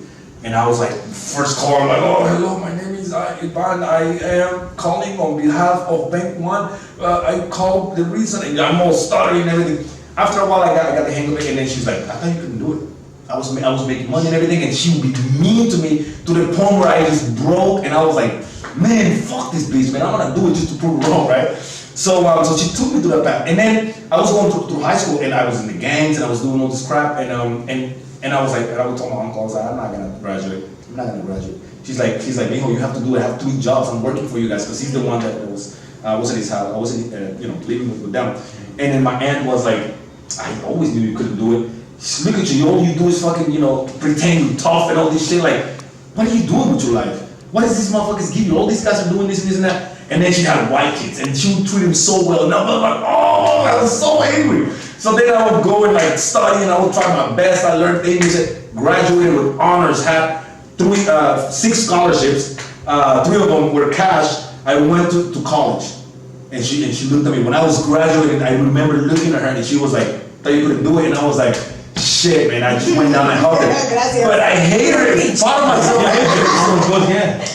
And I was like, first call, I'm like, oh, hello, my name is Ivan. I am calling on behalf of Bank One. I called the reason, and I'm all stuttering and everything. After a while, I got the hang of it, and then she's like, I thought you couldn't do it. I was making money and everything, and she would be mean to me to the point where I just broke, and I was like, man, fuck this bitch, man. I'm gonna do it just to prove it wrong, right? So she took me to that path, and then I was going through high school, and I was in the gangs, and I was doing all this crap, and I was like, and I would tell my uncle, I was like, I'm not gonna graduate. She's like, Mijo, you have to do it. I have 3 jobs. I'm working for you guys, because he's the one that was at his house. I wasn't, living with them. And then my aunt was like, I always knew you couldn't do it. Look at you, all you do is fucking, pretend you're tough and all this shit. Like, what are you doing with your life? What does these motherfuckers give you? All these guys are doing this and this and that. And then she had white kids, and she would treat them so well. And I was like, oh, I was so angry. So then I would go and like study, and I would try my best. I learned English, graduated with honors, had 6 scholarships. 3 of them were cash. I went to college. And she looked at me. When I was graduating, I remember looking at her, and she was like, thought you couldn't do it. And I was like, shit, man, I just went down and hugged her. But I hate her. It's part of myself.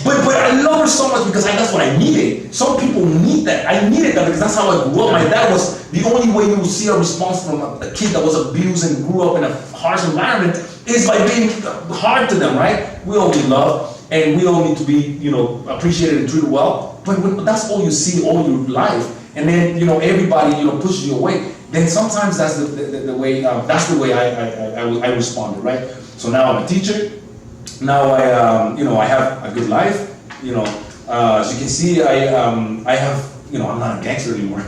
But I love her so much because that's what I needed. Some people need that. I needed that because that's how I grew up. My dad was the only way you would see a response from a kid that was abused and grew up in a harsh environment is by being hard to them, right? We all need love. And we all need to be, appreciated and treated well. But when that's all you see all your life, and then everybody pushes you away. Then sometimes that's the way. That's the way I responded, right? So now I'm a teacher. Now I have a good life. As you can see, I have I'm not a gangster anymore.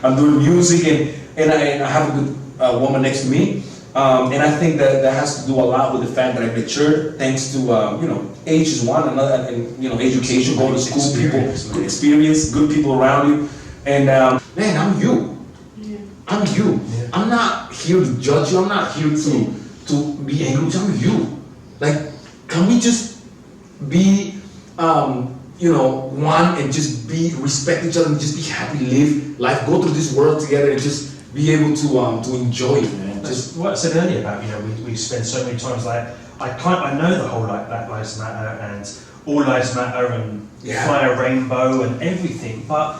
I'm doing music and I have a good woman next to me. And I think that has to do a lot with the fact that I matured, thanks to age is one, another, and education, going to school, good experience, good people around you, and man, I'm you. Yeah. I'm you. Yeah. I'm not here to judge you. I'm not here to be angry. I'm you. Like, can we just be one and just respect each other and just be happy, live life, go through this world together and just be able to enjoy it, man. Just what I said earlier about we spend so many times like I know the whole like Black Lives Matter and All Lives Matter and Fly a Rainbow and everything, but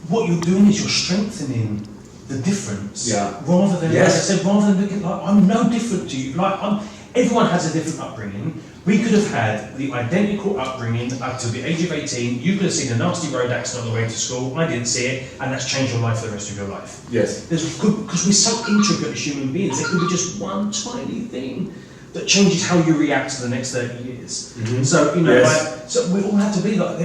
what you're doing is you're strengthening the difference. Yeah. Rather than like I said, rather than looking like I'm no different to you. Like everyone has a different upbringing. We could have had the identical upbringing up to the age of 18. You could have seen a nasty road accident on the way to school. I didn't see it, and that's changed your life for the rest of your life. Yes. Because we're so intricate as human beings. There could be just one tiny thing that changes how you react to the next 30 years. So, Yes. so we all have to be like,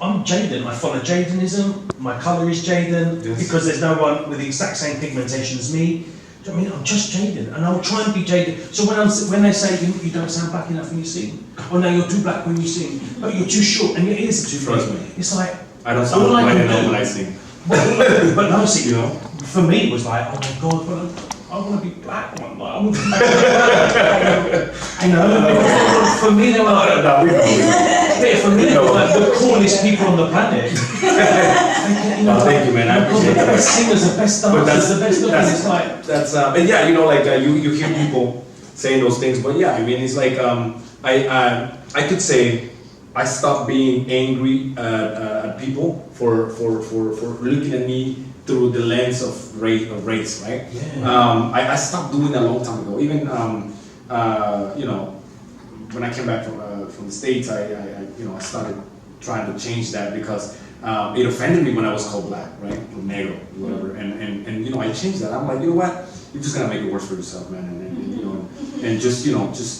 I'm Jaden, I follow Jadenism, my colour is Jaden, because there's no one with the exact same pigmentation as me. Do you know what I mean? I'm just Jaden, and I'll try and be Jaden. So when they say you don't sound black enough when you sing, or no, you're too black when you sing, but you're too short and your ears are too big, it's like, I don't sound black enough when I sing. But no, see, for me it was like, oh my God, but I want to be black one. I want to be black. For me they were like, for me they were like the coolest people on the planet. Thank you, man. I appreciate the that. best singers, the best dancers, the best looking. It's like that's and yeah, you hear people saying those things, but yeah, I mean, it's like I could say I stopped being angry at people for looking at me through the lens of race, right? Yeah. I stopped doing that a long time ago. Even when I came back from the States, I started trying to change that because it offended me when I was called black, right, or negro, whatever. And I changed that. I'm like, you know what? You're just gonna make it worse for yourself, man. And just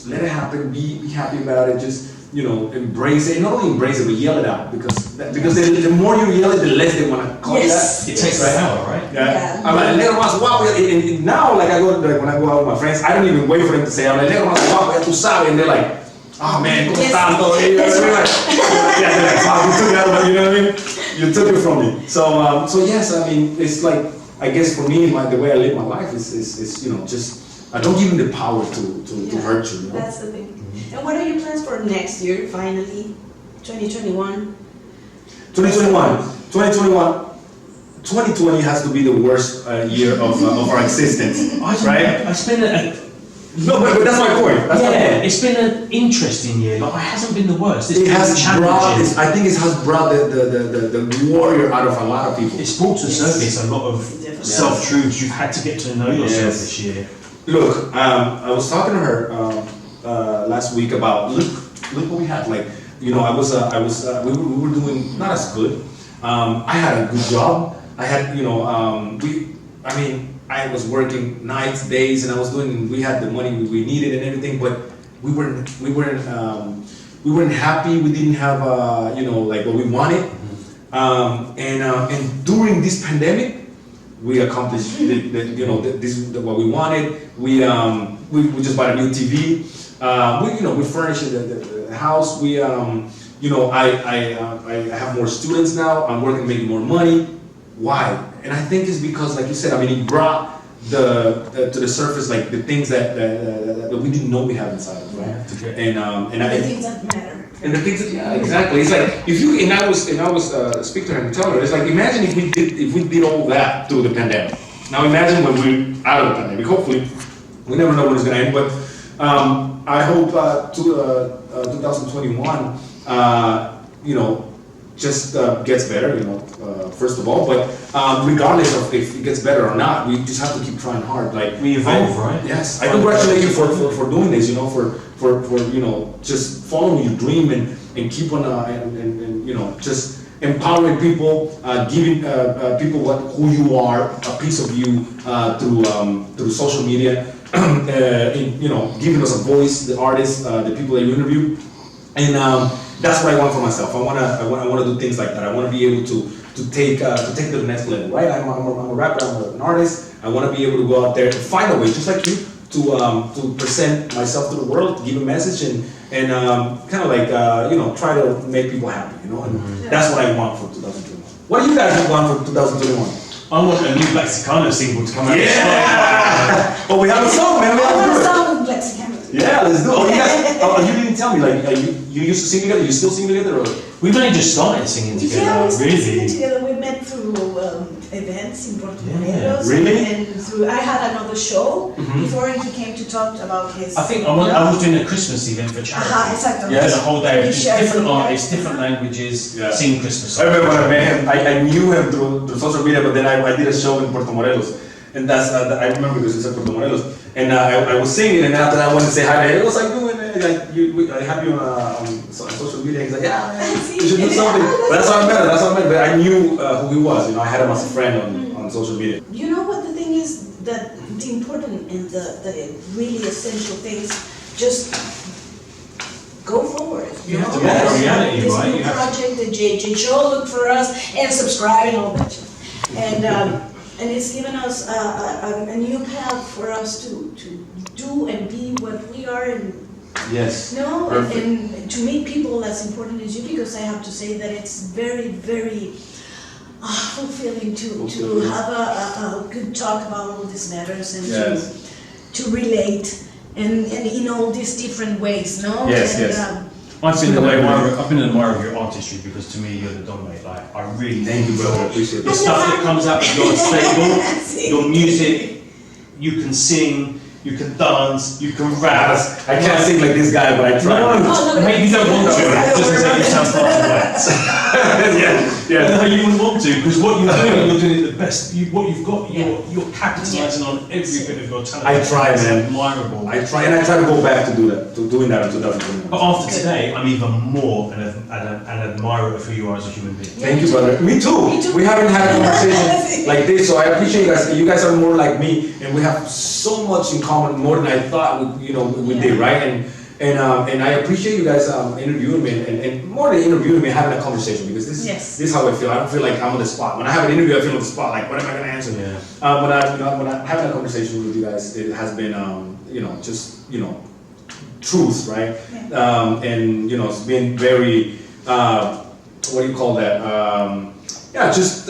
let it happen. Be happy about it. Just embrace it. Not only embrace it, but yell it out because the more you yell it, the less they want to call you that. It takes an hour, right? Yeah. I'm like, negro más guapo. And now, when I go out with my friends, I don't even wait for them to say, I'm like, negro más guapo, ya tú sabes. And they're like, oh man, ¿cómo estás? Todo bien? They're like, you took it out of me, you know what I mean? You took it from me. So yes, I mean, it's like, I guess for me, the way I live my life is just, I don't give them the power to hurt you. That's the thing. And what are your plans for next year, finally? 2021? 2020 has to be the worst year of our existence, right? I spent No, but that's my point. It's been an interesting year. Like, it hasn't been the worst. I think it has brought the warrior out of a lot of people. It's brought to the surface a lot of self-truths. You've had to get to know yourself this year. Look, I was talking to her last week about look what we had. Like, we were doing not as good. I had a good job. I had, I was working nights, days, and we had the money we needed and everything, but we weren't happy. We didn't have, like what we wanted. And during this pandemic, we accomplished this is what we wanted. We just bought a new TV. We furnished the house. I have more students now. I'm working, making more money. Why? And I think it's because, like you said, it brought to the surface like the things that we didn't know we have inside of, right? And the things that matter. And the things that, exactly. It's like I was speak to her and tell her, it's like, imagine if we did all that through the pandemic. Now imagine when we're out of the pandemic. Hopefully, we never know when it's gonna end, but I hope 2021, just gets better, first of all. But regardless of if it gets better or not, we just have to keep trying hard. Like, we evolve, right? Yes, I congratulate you for doing this. For just following your dream and keep on and just empowering people, giving people who you are, a piece of you through social media, giving us a voice, the artists, the people that you interview, and that's what I want for myself. I want to do things like that. I want to be able to take it to the next level, right? I'm a rapper. I'm an artist. I want to be able to go out there and find a way, just like you, to present myself to the world, give a message, and kind of like try to make people happy, And that's what I want for 2021. What do you guys want for 2021? I want a new Blackxicano single to come out. Yeah! Oh, we have a song, man. We have a song with Blackxicano. Yeah, let's do it. Oh, you guys, you didn't tell me, like, you used to sing together, you still sing together? Or? We've only just started singing together, yeah, we started really. singing together. We met through events in Puerto Morelos. Really? And I had another show before he came to talk about his... I think I was doing a Christmas event for charity. Exactly. Yeah, the whole day, just different artists, different languages, singing Christmas songs. I remember when I met him, I knew him through social media, but then I did a show in Puerto Morelos. And that's, I remember because it's in Puerto Morelos. And I was singing, and after that I wanted to say hi to him. What's like doing? I have you on social media. He's like, yeah, man, you should do something. But that's how I met him. But I knew who he was. I had him as a friend on social media. You know what the thing is? that the important and the really essential things just go forward. You have to make it a reality, this right? New project, the JJ Show, look for us and subscribe and all that. And it's given us a new path for us to do and be what we are and Yes. no, and to meet people as important as you, because I have to say that it's very, very fulfilling to have a good talk about all these matters and to relate and in all these different ways, no? Yes, and, yes. I've been an admirer of your artistry because to me you're the dominate. Like I really thank you, brother. I appreciate the stuff that comes out of your stable, your music. You can sing, you can dance, you can rap. I can't sing like this guy, but I try. No, maybe you don't want to. Just as you sound fucking wet. No, you wouldn't want to because what you're doing it the best. What you've got, you're capitalising on every bit of your talent. I try, man. Admirable. I try, and I try to go back to doing that in 2021. But after today, I'm even more an admirer of who you are as a human being. Thank you, brother. Me too. We haven't had a conversation like this, so I appreciate you guys. You guys are more like me, and we have so much in common, more than I thought we did, right? And I appreciate you guys interviewing me, and more than interviewing me, having a conversation, because this is how I feel. I don't feel like I'm on the spot. When I have an interview, I feel on the spot, like what am I going to answer? When I'm having a conversation with you guys, it has been truth, right? And it's been very what do you call that? Just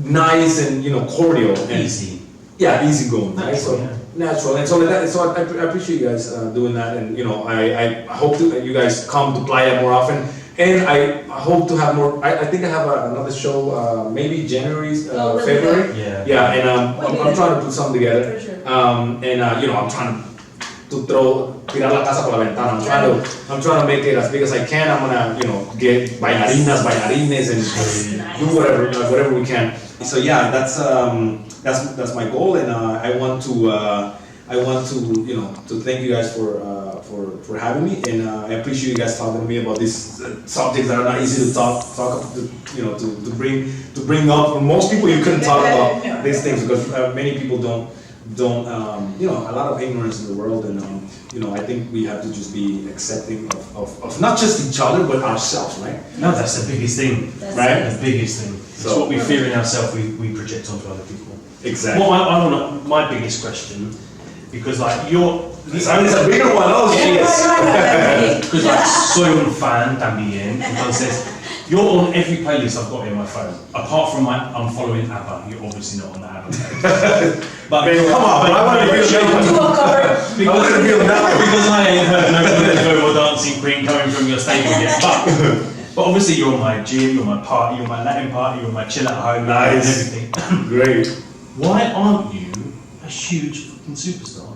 nice and cordial and easy. Yeah, easy going, right? Natural, So natural, and so I appreciate you guys doing that, and I hope that you guys come to Playa more often, and I hope to have more. I think I have another show, maybe January, February. Yeah, and I'm trying to put something together, and I'm trying to tirar la casa por la ventana. I'm trying to make it as big as I can. I'm gonna get bailarines, and do whatever we can. So yeah, that's my goal, and I want to thank you guys for having me, and I appreciate you guys talking to me about these subjects that are not easy to to bring up. For most people, you couldn't talk about these things because many people don't a lot of ignorance in the world, and I think we have to just be accepting of not just each other but ourselves, right? No, that's the biggest thing, right? The biggest thing. So it's what we fear in ourselves, we project onto other people. Exactly. Well, I want my biggest question, because like it's a bigger one. Oh, yes. Because like soy un fan también. Entonces, you're on every playlist I've got in my phone. Apart from I'm following ABBA. You're obviously not on the ABBA playlist. But come on, I want to be because I ain't heard no or Dancing Queen coming from your stable yet. But obviously you're on my gym, you're my party, you're my Latin party, you're my chill at home, and everything. Great. Why aren't you a huge fucking superstar?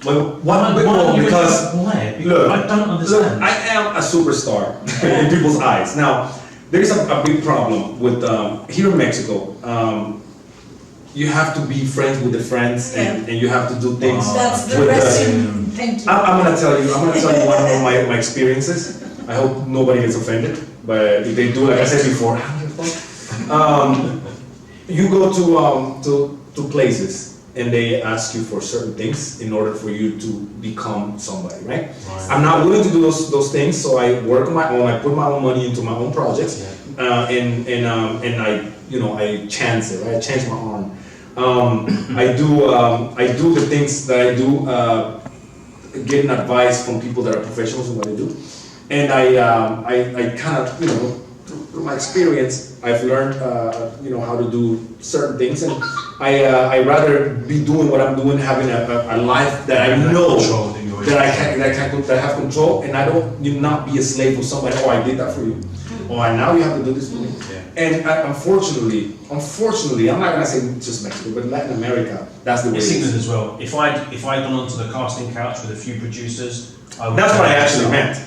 Well, because look, I don't understand. Look, I am a superstar in people's eyes. Now, there is a big problem with here in Mexico. You have to be friends with the friends, and you have to do things. That's the with rest. Thank you. I'm gonna tell you one of my experiences. I hope nobody gets offended, but if they do, like I said before, you go to places and they ask you for certain things in order for you to become somebody, right? I'm not willing to do those things, so I work on my own. I put my own money into my own projects, and I chance it, right? I change my arm. I do the things that I do, getting advice from people that are professionals in what they do, and I kind of through my experience, I've learned how to do certain things, and I rather be doing what I'm doing, having a life that I know that I have control, and I don't not be a slave of somebody. Oh, I did that for you. Oh, and now you have to do this for me. And unfortunately, I'm not gonna say just Mexico, but Latin America, that's the way. It's England as well. If I'd gone onto the casting couch with a few producers, that's what I actually meant.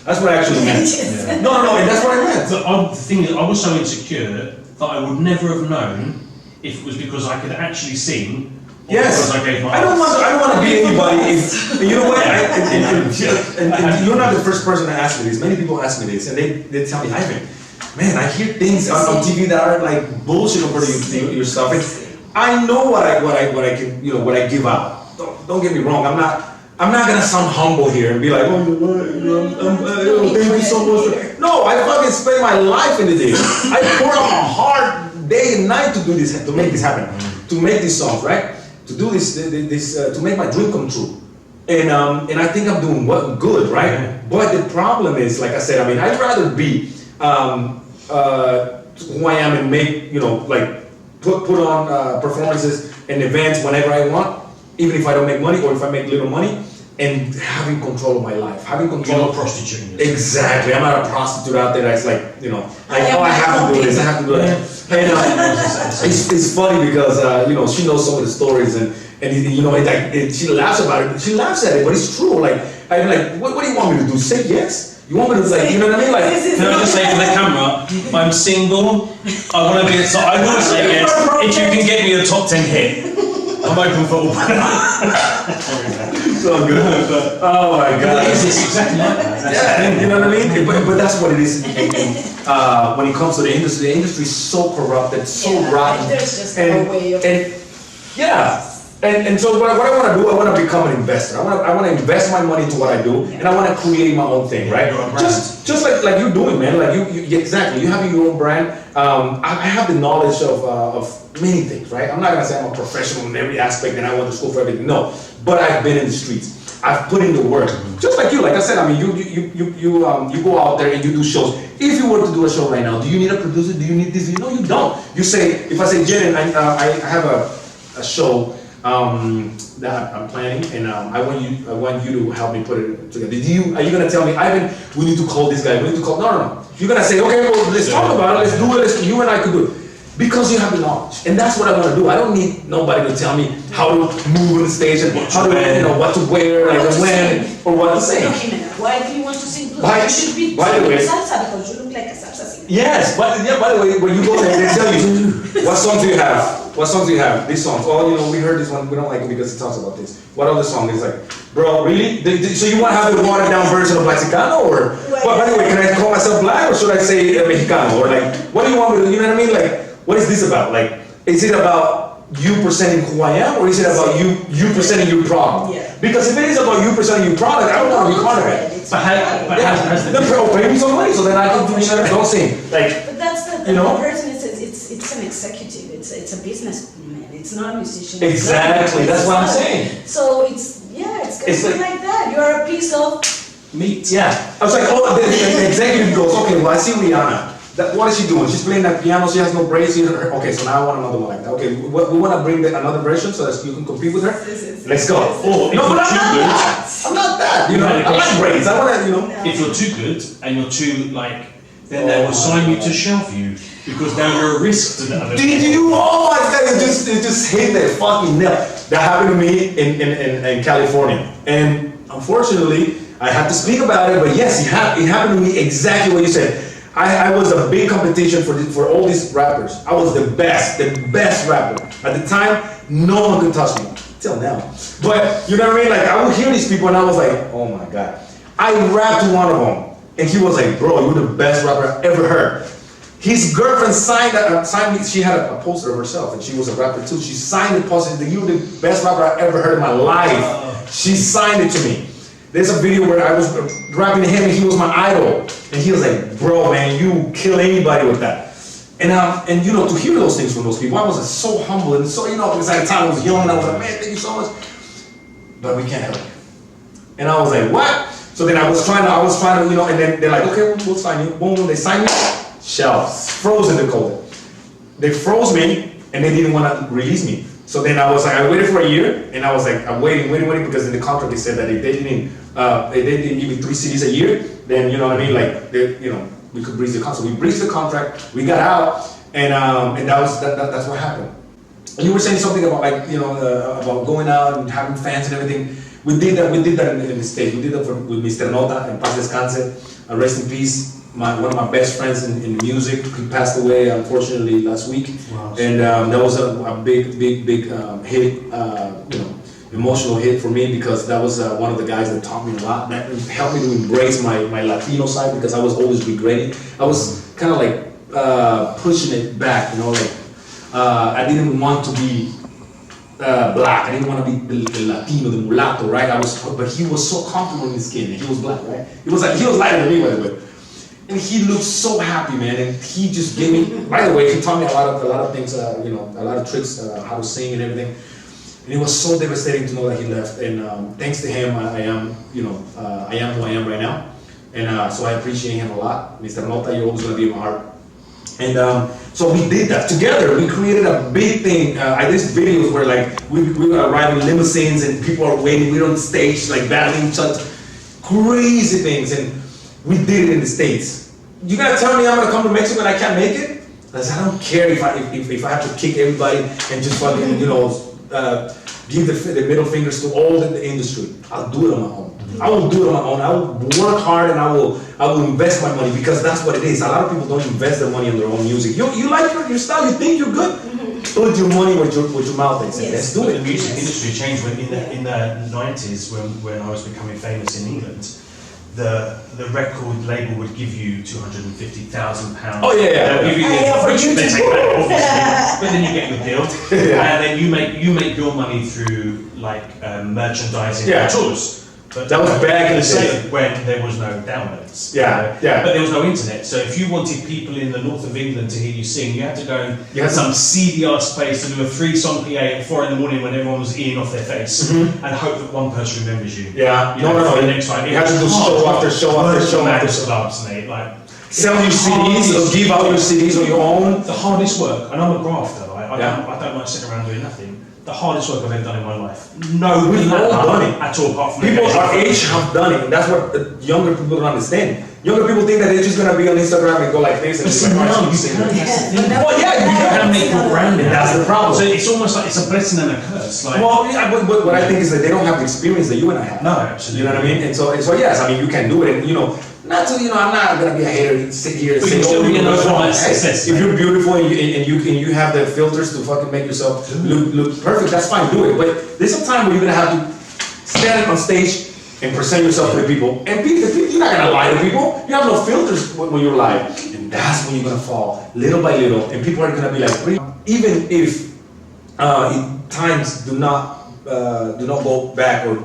That's what I actually meant. Yeah. No, and that's what I meant. But the thing is, I was so insecure that I would never have known if it was because I could actually sing. Yes. I gave my I don't want to be anybody. You know what? And you're not the first person to ask me this. Many people ask me this, and they tell me, Ivan, man, I hear things on TV that are like bullshit compared to your stuff. I know what I can, you know, what I give out. Don't get me wrong. I'm not gonna sound humble here and be like, oh, thank you so much. No, I fucking spend my life into this. I pour out my heart day and night to do this, to make this happen, to make these songs, right? To do this, to make my dream come true. And I think I'm doing good, right? But the problem is, like I said, I mean, I'd rather be who I am and make, you know, like put on performances and events whenever I want, even if I don't make money or if I make little money, and having control of my life, having control. You're not prostituting yourself. Exactly, I'm not a prostitute out there that's like, you know, like, oh, I have to do this, I have to do that. And it's funny because you know, she knows some of the stories and you know, she laughs about it. She laughs at it, but it's true. Like I'm like, what do you want me to do? Say yes? You want me to like, you know what I mean? Like, can I just say to the camera, I'm single. I want to be. So I will say yes if you can get me a top 10 hit. I'm open for all. So good. Oh my God. It's exactly like that. Yeah, you know what I mean? But that's what it is. When it comes to the industry is so corrupted, so rotten. There's just no way of. Yeah. And so what I want to do, I want to become an investor. I want to invest my money into what I do, and I want to create my own thing, right? Just like you're doing, man. Like you exactly. You have your own brand. I have the knowledge of many things, right? I'm not gonna say I'm a professional in every aspect and I went to school for everything. No, but I've been in the streets. I've put in the work, just like you. Like I said, I mean, you go out there and you do shows. If you were to do a show right now, do you need a producer? Do you need this? No, you don't. You say, if I say, Jaden, I have a show that I'm planning, and I want you to help me put it together. Are you gonna tell me, Ivan, we need to call this guy? We need to call? No. You're gonna say, okay, well, let's talk about it. Let's do it. You and I could do it. Because you have the knowledge, and that's what I want to do. I don't need nobody to tell me how to move on the stage and how to, you know, what to wear, like when, or what to say. Why do you want to sing blues? By You should be the way, salsa because you look like a salsa singer. yes, by the way, when you go there, they tell you, what songs do you have? What songs do you have? These songs. Oh, you know, we heard this one. We don't like it because it talks about this. What other song? It's like, bro, really? So you want to have the watered down version of Blackxicano, or? But by the way, can I call myself black, or should I say Mexicano, or like, what do you want me to? You know what I mean? Like, what is this about? Like, is it about you presenting who I am, or is it about you presenting your product? Yeah. Because if it is about you presenting your product, I don't want to be part of it. But has the pay me some money so then I can do whatever. Don't sing. Like, but that's the you know? person. It's an executive. It's a businessman. It's not a musician. Exactly. That's what I'm saying. So it's gonna be like that. You're a piece of meat. Yeah. I was like, oh, the executive goes, okay, well, I see Rihanna. What is she doing? She's playing that piano. She has no braids. Okay, so now I want another one like that. Okay, we want to bring another version so that you can compete with her. Let's go. Or no, but I'm not that. I'm not that. You know, I like braids. I want to, you know. If you're too good and you're too like, then they will sign you to shelf you because now you're a risk to the other. Did you? Oh my God! It just hit that fucking nail. That happened to me in California, and unfortunately, I had to speak about it. But yes, it happened to me exactly what you said. I was a big competition for all these rappers. I was the best rapper. At the time, no one could touch me. Till now. But, you know what I mean? Like, I would hear these people and I was like, oh my God. I rapped to one of them. And he was like, bro, you're the best rapper I've ever heard. His girlfriend signed me. She had a poster of herself and she was a rapper too. She signed the poster that you're the best rapper I've ever heard in my life. She signed it to me. There's a video where I was rapping to him and he was my idol. And he was like, bro, man, you kill anybody with that. And you know, to hear those things from those people, I was so humble and so, you know, because at the time I was young and I was like, man, thank you so much. But we can't help you. And I was like, what? So then I was trying to, you know, and then they're like, okay, we'll sign you. Boom, they signed me. Shelves, frozen, they called it. They froze me and they didn't want to release me. So then I was like, I waited for a year, and I was like, I'm waiting, because in the contract they said that if they didn't give me 3 CDs a year, then, you know what I mean, like, you know, we could breach the contract. So we breached the contract, we got out, and that's what happened. And you were saying something about, like, you know, about going out and having fans and everything. We did that in the States. We did that with Mr. Nota and Paz Descanse. Rest in peace. One of my best friends in music, he passed away unfortunately last week. Wow. And that was a big hit, you know, emotional hit for me, because that was one of the guys that taught me a lot, that helped me to embrace my Latino side, because I was always regretting. I was kind of like pushing it back, you know, like, I didn't want to be black. I didn't want to be the Latino, the mulatto, right? But he was so comfortable in his skin, and he was black, right? He was lighter than me, by the way. And he looked so happy, man. And he just gave me. By the way, he taught me a lot of things, a lot of tricks, how to sing and everything. And it was so devastating to know that he left. And thanks to him, I am who I am right now. And so I appreciate him a lot. Mr. Nota, you're always gonna be in my heart. And so we did that together. We created a big thing. I did videos where like we arrive in limousines and people are waiting. We're on stage like battling each other, crazy things, and we did it in the States. You gonna tell me I'm gonna come to Mexico and I can't make it? Because I don't care if I have to kick everybody and just fucking give the middle fingers to all the industry. I'll do it on my own. I will do it on my own. I will work hard and I will invest my money because that's what it is. A lot of people don't invest their money in their own music. You like your style, you think you're good? Put your money with your mouth. They say, let's do it. The music industry changed when in the 90s when I was becoming famous in England. The record label would give you £250,000. Oh yeah. They'll give you which they take back obviously, but then you get your deal, and then you make your money through like merchandising and tours. But that was back in the day when there was no downloads. Yeah. But there was no internet, so if you wanted people in the north of England to hear you sing, you had to go and get some seedy ass space to do a 3-song PA at 4 in the morning when everyone was eating off their face, and hope that one person remembers you. Yeah. You know, for the next time. You had to do show after show after show after show. Clubs, mate. Like sell your CDs or give out your CDs on your own. The hardest work, and I'm a grafter. Right? I don't like sitting around doing nothing. The hardest work I've ever done in my life. No, we've all done it at all. Apart from people our age have done it, and that's what younger people don't understand. Younger people think that they're just gonna be on Instagram and go like this and just like, well, yeah, you can make your brand. That's the problem. So it's almost like it's a blessing and a curse. Like, well, yeah, but what I think is that they don't have the experience that you and I have. No, absolutely. You know what I mean? And so yes, I mean you can do it, and not to, I'm not gonna be a hater and sit here and say, if you're beautiful and you have the filters to fucking make yourself look perfect, that's fine, do it. But there's some time where you're gonna have to stand on stage and present yourself to the people. And you're not gonna lie to people. You have no filters when you're live. And that's when you're gonna fall, little by little. And people are gonna be like, even if times do not go back, or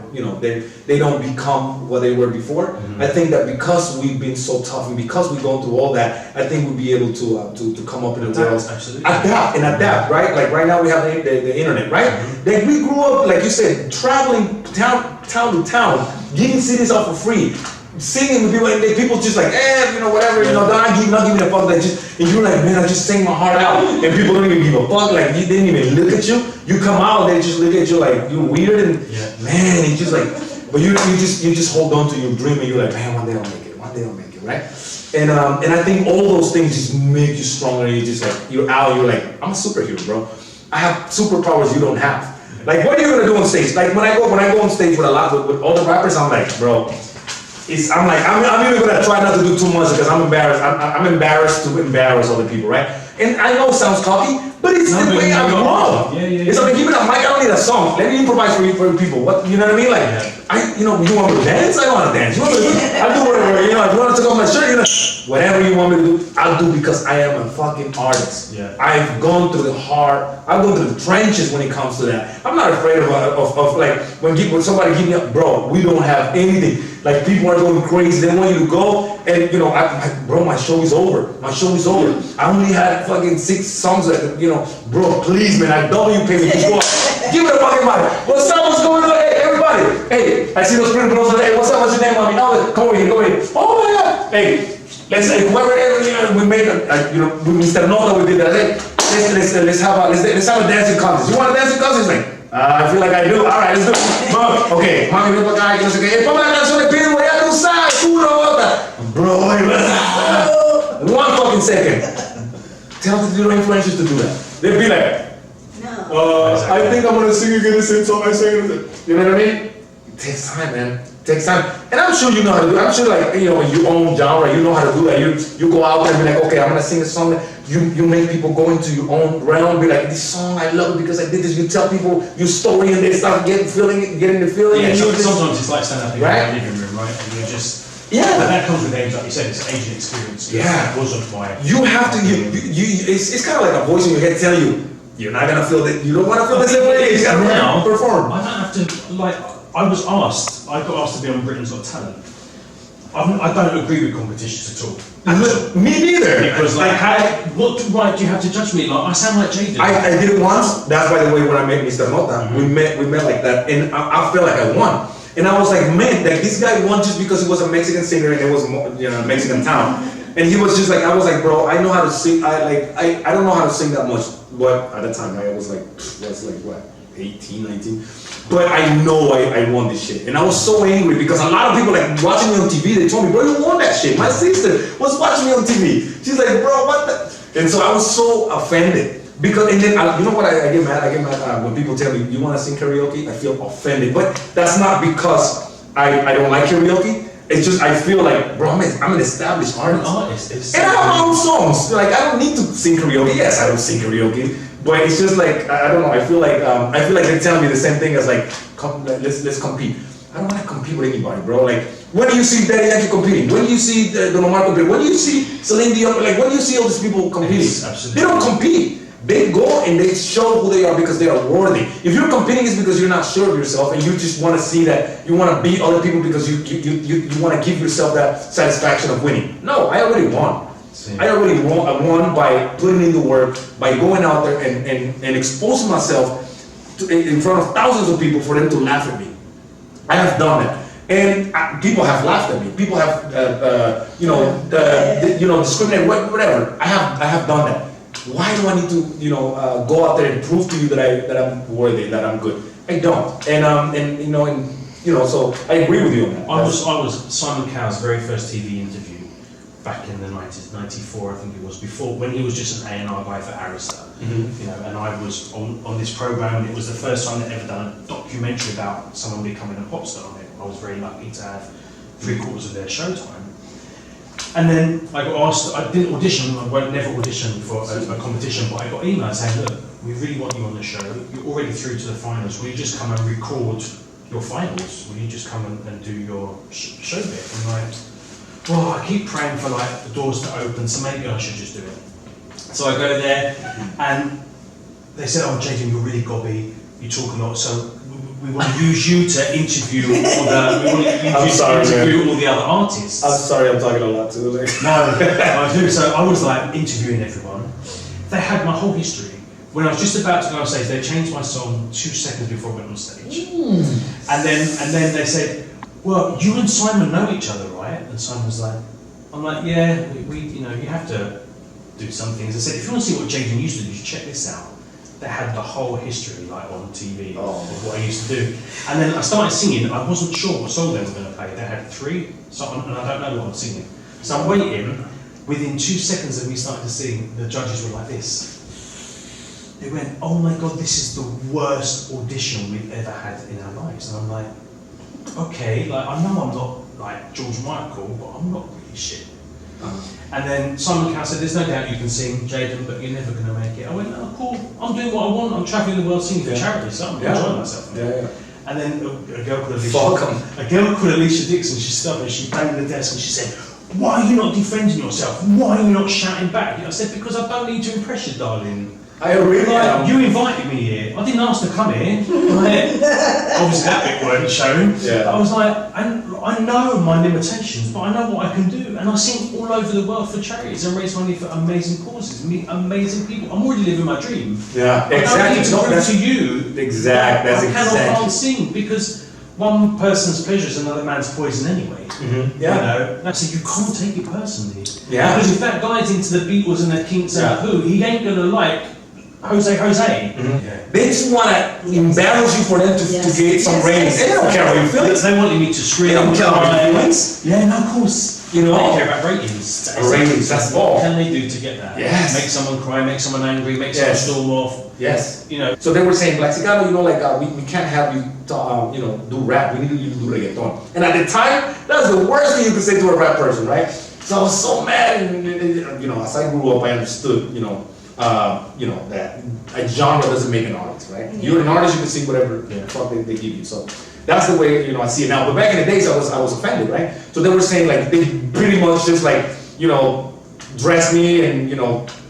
they don't become what they were before. I think that because we've been so tough and because we've gone through all that, I think we'll be able to come up in the world, adapt, right? Like right now we have the internet, right? Like we grew up, like you said, traveling town to town, giving cities out for free, singing with people, and people just like, whatever, not giving a fuck, like and you're like, man, I just sang my heart out, and people don't even give a fuck, like they didn't even look at you. You come out, and they just look at you like you're weird, and man, it's just like, but you just hold on to your dream, and you're like, man, one day I'll make it, right? And I think all those things just make you stronger. And you just like, you're out, you're like, I'm a superhero, bro. I have superpowers you don't have. Like, what are you gonna do on stage? Like when I go on stage with all the rappers, I'm like, bro. I'm even gonna try not to do too much because I'm embarrassed. I'm embarrassed to embarrass other people, right? And I know it sounds cocky, but it's the way I'm wrong. It's like, give me a mic, I don't need a song. Let me improvise for people. What, you know what I mean? Like, you want me to dance? I don't want to dance. I'll do whatever. If you want to take off my shirt, whatever you want me to do, I'll do because I am a fucking artist. I've gone through I've gone through the trenches when it comes to that. I'm not afraid of like when somebody give me up, bro. We don't have anything. Like people are going crazy. They want you to go, and bro, my show is over. I only had fucking 6 songs that, bro, please, man, I double you pay me. Just go up. Give me the fucking mic. What's up? What's going on? Hey, everybody. Hey, I see those pretty girls. Hey, what's up? What's your name, mommy? No, come over here. Oh my God. Hey, let's say whoever we made with Mr. Nota, we did that. Hey, let's have a dancing contest. You want a dancing contest? Like, I feel like I do. All right, let's do it. Mom, okay, mommy, ven para acá. Hey, ponme la canción de Pitbull. Ya tú sabes, puro otra. Bro, 1 fucking second. Tell the little influencers to do that. They'd be like, I think I'm gonna sing again the same song I sang. You know what I mean? It takes time, man. It takes time. And I'm sure you know how to do it. I'm sure, like, in your own genre, you know how to do that. You go out there and be like, okay, I'm gonna sing a song. You make people go into your own realm, be like, this song, I love it because I did this. You tell people your story and they start getting the feeling. Yeah, sometimes it's like standing up in your living room, right? And you're just, but that comes with age, like you said, it's age and experience. Yeah. It wasn't my... You have to, it's kind of like a voice in your head telling you, you're not gonna feel that. You don't want to feel the same way. You gotta now perform. I don't have to like. I got asked to be on Britain's Got Talent. I don't agree with competitions at all. Me neither. Because what right do you have to judge me? Like I sound like Jaden. I did it once. That's by the way when I met Mr. Nota. We met like that, and I felt like I won. And I was like, man, like this guy won just because he was a Mexican singer and it was a Mexican town. And he was just like, I was like, bro, I know how to sing. I don't know how to sing that much. But at the time, I was like, what, 18, 19. But I know I won this shit. And I was so angry because a lot of people like watching me on TV, they told me, bro, you won that shit. My sister was watching me on TV. She's like, bro, what the? And so I was so offended. Because, and then, you know what, I get mad? I get mad when people tell me, you want to sing karaoke? I feel offended. But that's not because I don't like karaoke. It's just, I feel like, bro, I'm an established artist. And I have my own songs. Like, I don't need to sing karaoke. Yes, I don't sing karaoke. But it's just like, I don't know, I feel like they're telling me the same thing as like, let's compete. I don't want to compete with anybody, bro. Like, when do you see Daddy Yankee competing? When do you see Don Omar competing? When do you see Celine Dion? Like, when do you see all these people competing? Yes, they don't compete. They go and they show who they are because they are worthy. If you're competing, it's because you're not sure of yourself and you just want to see that you want to beat other people because you want to give yourself that satisfaction of winning. No, I already won. I already won by putting in the work, by going out there and exposing myself in front of thousands of people for them to laugh at me. I have done that. And people have laughed at me. People have, discriminated, whatever. I have done that. Why do I need to, go out there and prove to you that I'm worthy, that I'm good? I don't. So I agree with you on that. I was Simon Cowell's very first TV interview back in the 90s, 94 I think it was, before, when he was just an A&R guy for Arista. And I was on this program, and it was the first time they'd ever done a documentary about someone becoming a pop star. I was very lucky to have 3/4 of their showtime. And then I got asked, I didn't audition, I won't never audition for a competition, but I got emails saying, look, we really want you on the show, you're already through to the finals, will you just come and record your finals? Will you just come and do your show bit? I'm like, well, I keep praying for like the doors to open, so maybe I should just do it. So I go there, and they said, oh, Jaden, you're really gobby, you talk a lot, so we want to use you to interview all the other artists. I'm sorry, I'm talking a lot too. No, I do. So I was like interviewing everyone. They had my whole history. When I was just about to go on stage, they changed my song 2 seconds before I went on stage. And then they said, well, you and Simon know each other, right? And Simon was like, I'm like, yeah, we you have to do some things. I said, if you want to see what Jaden used to do, check this out. They had the whole history like on TV of what I used to do. And then I started singing, I wasn't sure what song they were going to play. They had 3 songs, and I don't know what I'm singing. So I'm waiting, within 2 seconds of me starting to sing, the judges were like this. They went, oh my God, this is the worst audition we've ever had in our lives. And I'm like, okay, like I know I'm not like George Michael, but I'm not really shit. And then Simon Cowell said, there's no doubt you can sing, Jaden, but you're never going to make it. I went, oh, cool, I'm doing what I want, I'm travelling the world singing for charity, so I'm enjoying myself. And then a girl called Alicia Dixon, she stood up and she banged the desk and she said, why are you not defending yourself? Why are you not shouting back? I said, because I don't need to impress you, darling. I really am. You invited me here. I didn't ask to come here. Obviously that bit weren't shown. Yeah. I was like, I know my limitations, but I know what I can do. And I sing all over the world for charities and raise money for amazing causes, meet amazing people. I'm already living my dream. Yeah, exactly. I don't need to prove to you exactly. I can't sing because one person's pleasure is another man's poison anyway. Yeah. So you can't take it personally. Yeah. Because if that guy's into the Beatles and the Kinks and the Who, he ain't gonna like Jose. They just want to embarrass you for them to get some ratings. They don't care how you feel. They wanted me to scream. They don't care about your feelings. Yeah, no, of course. They care about ratings. Ratings, that's all. What can they do to get that? Yes. Make someone cry, make someone angry, make someone storm off. Yes. So they were saying, Blackxicano, we can't have you, do rap. We need you to do reggaeton. And at the time, that's the worst thing you could say to a rap person, right? So I was so mad, and as I grew up, I understood, that a genre doesn't make an artist, right? You're an artist, you can sing whatever the fuck they give you. So that's the way, I see it now. But back in the days, I was offended, right? So they were saying, like, they pretty much just, like, dressed me and,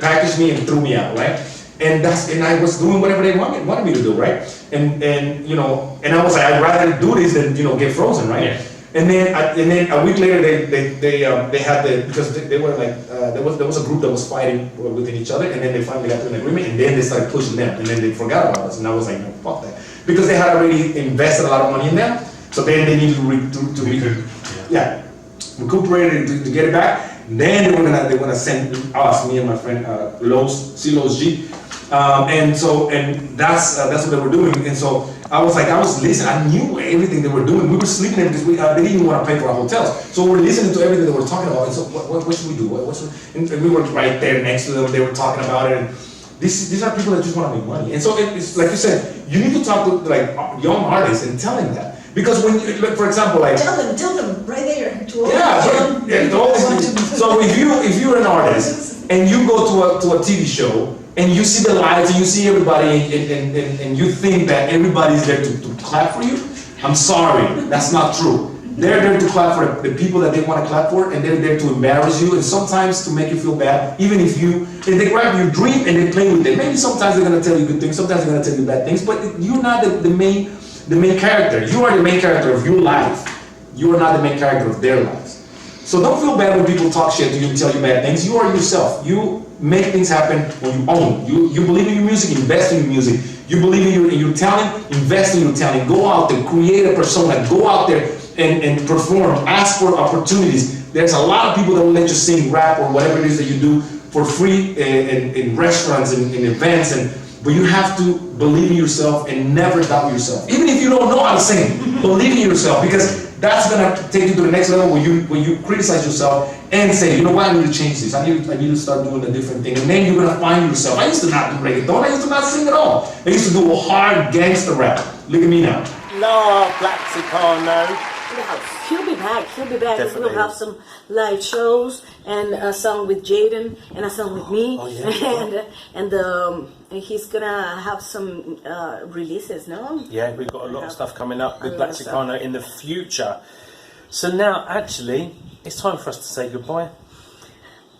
packaged me and threw me out, right? and I was doing whatever they wanted me to do, right? And you know, and I was like, I'd rather do this than, you know, get frozen, right? Yeah. And then a week later they had because they were like there was a group that was fighting within each other, and then they finally got to an agreement, and then they started pushing them, and then they forgot about us, and I was like, no, fuck that, because they had already invested a lot of money in them, so then they needed to recuperate to get it back. Then they were gonna send us, me and my friend Los G, and that's what they were doing, and so I was listening. I knew everything they were doing. We were sleeping there because they didn't even want to pay for our hotels. So we were listening to everything they were talking about. And so what should we do? And we were right there next to them. They were talking about it. And these are people that just want to make money. And so it's like you said, you need to talk to like young artists and tell them that. Because when, for example, like tell them right there. So if you're an artist and you go to a TV show and you see the lights and you see everybody and you think that everybody's there to clap for you, I'm sorry, that's not true. They're there to clap for the people that they want to clap for, and they're there to embarrass you and sometimes to make you feel bad, even if they grab your dream and they play with it. Maybe sometimes they're going to tell you good things, sometimes they're going to tell you bad things, but you're not the main character. You are the main character of your life. You are not the main character of their lives. So don't feel bad when people talk shit to you and tell you bad things. You are yourself. You make things happen when you own. You believe in your music, invest in your music. You believe in your talent, invest in your talent. Go out there, create a persona. Go out there and perform. Ask for opportunities. There's a lot of people that will let you sing, rap, or whatever it is that you do for free in restaurants and in events. But you have to believe in yourself and never doubt yourself. Even if you don't know how to sing, believe in yourself, because that's gonna take you to the next level where you criticize yourself and say, you know what, I need to change this. I need to start doing a different thing. And then you're gonna find yourself. I used to not do reggaeton. I used to not sing at all. I used to do a hard gangster rap. Look at me now. Love Blackxicano. He'll be back. Definitely. We'll have some live shows and a song with Jaden and a song with me. Oh, yeah. and he's gonna have some releases, no? Yeah, we've got a lot of stuff coming up with Blackxicano in the future. So now, actually, it's time for us to say goodbye.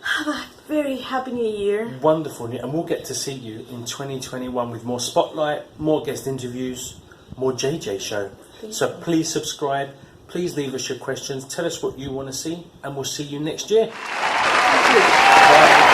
Have a very happy new year. Wonderful, and we'll get to see you in 2021 with more spotlight, more guest interviews, more JJ show. So please subscribe. Please leave us your questions. Tell us what you want to see, and we'll see you next year. Thank you. Bye.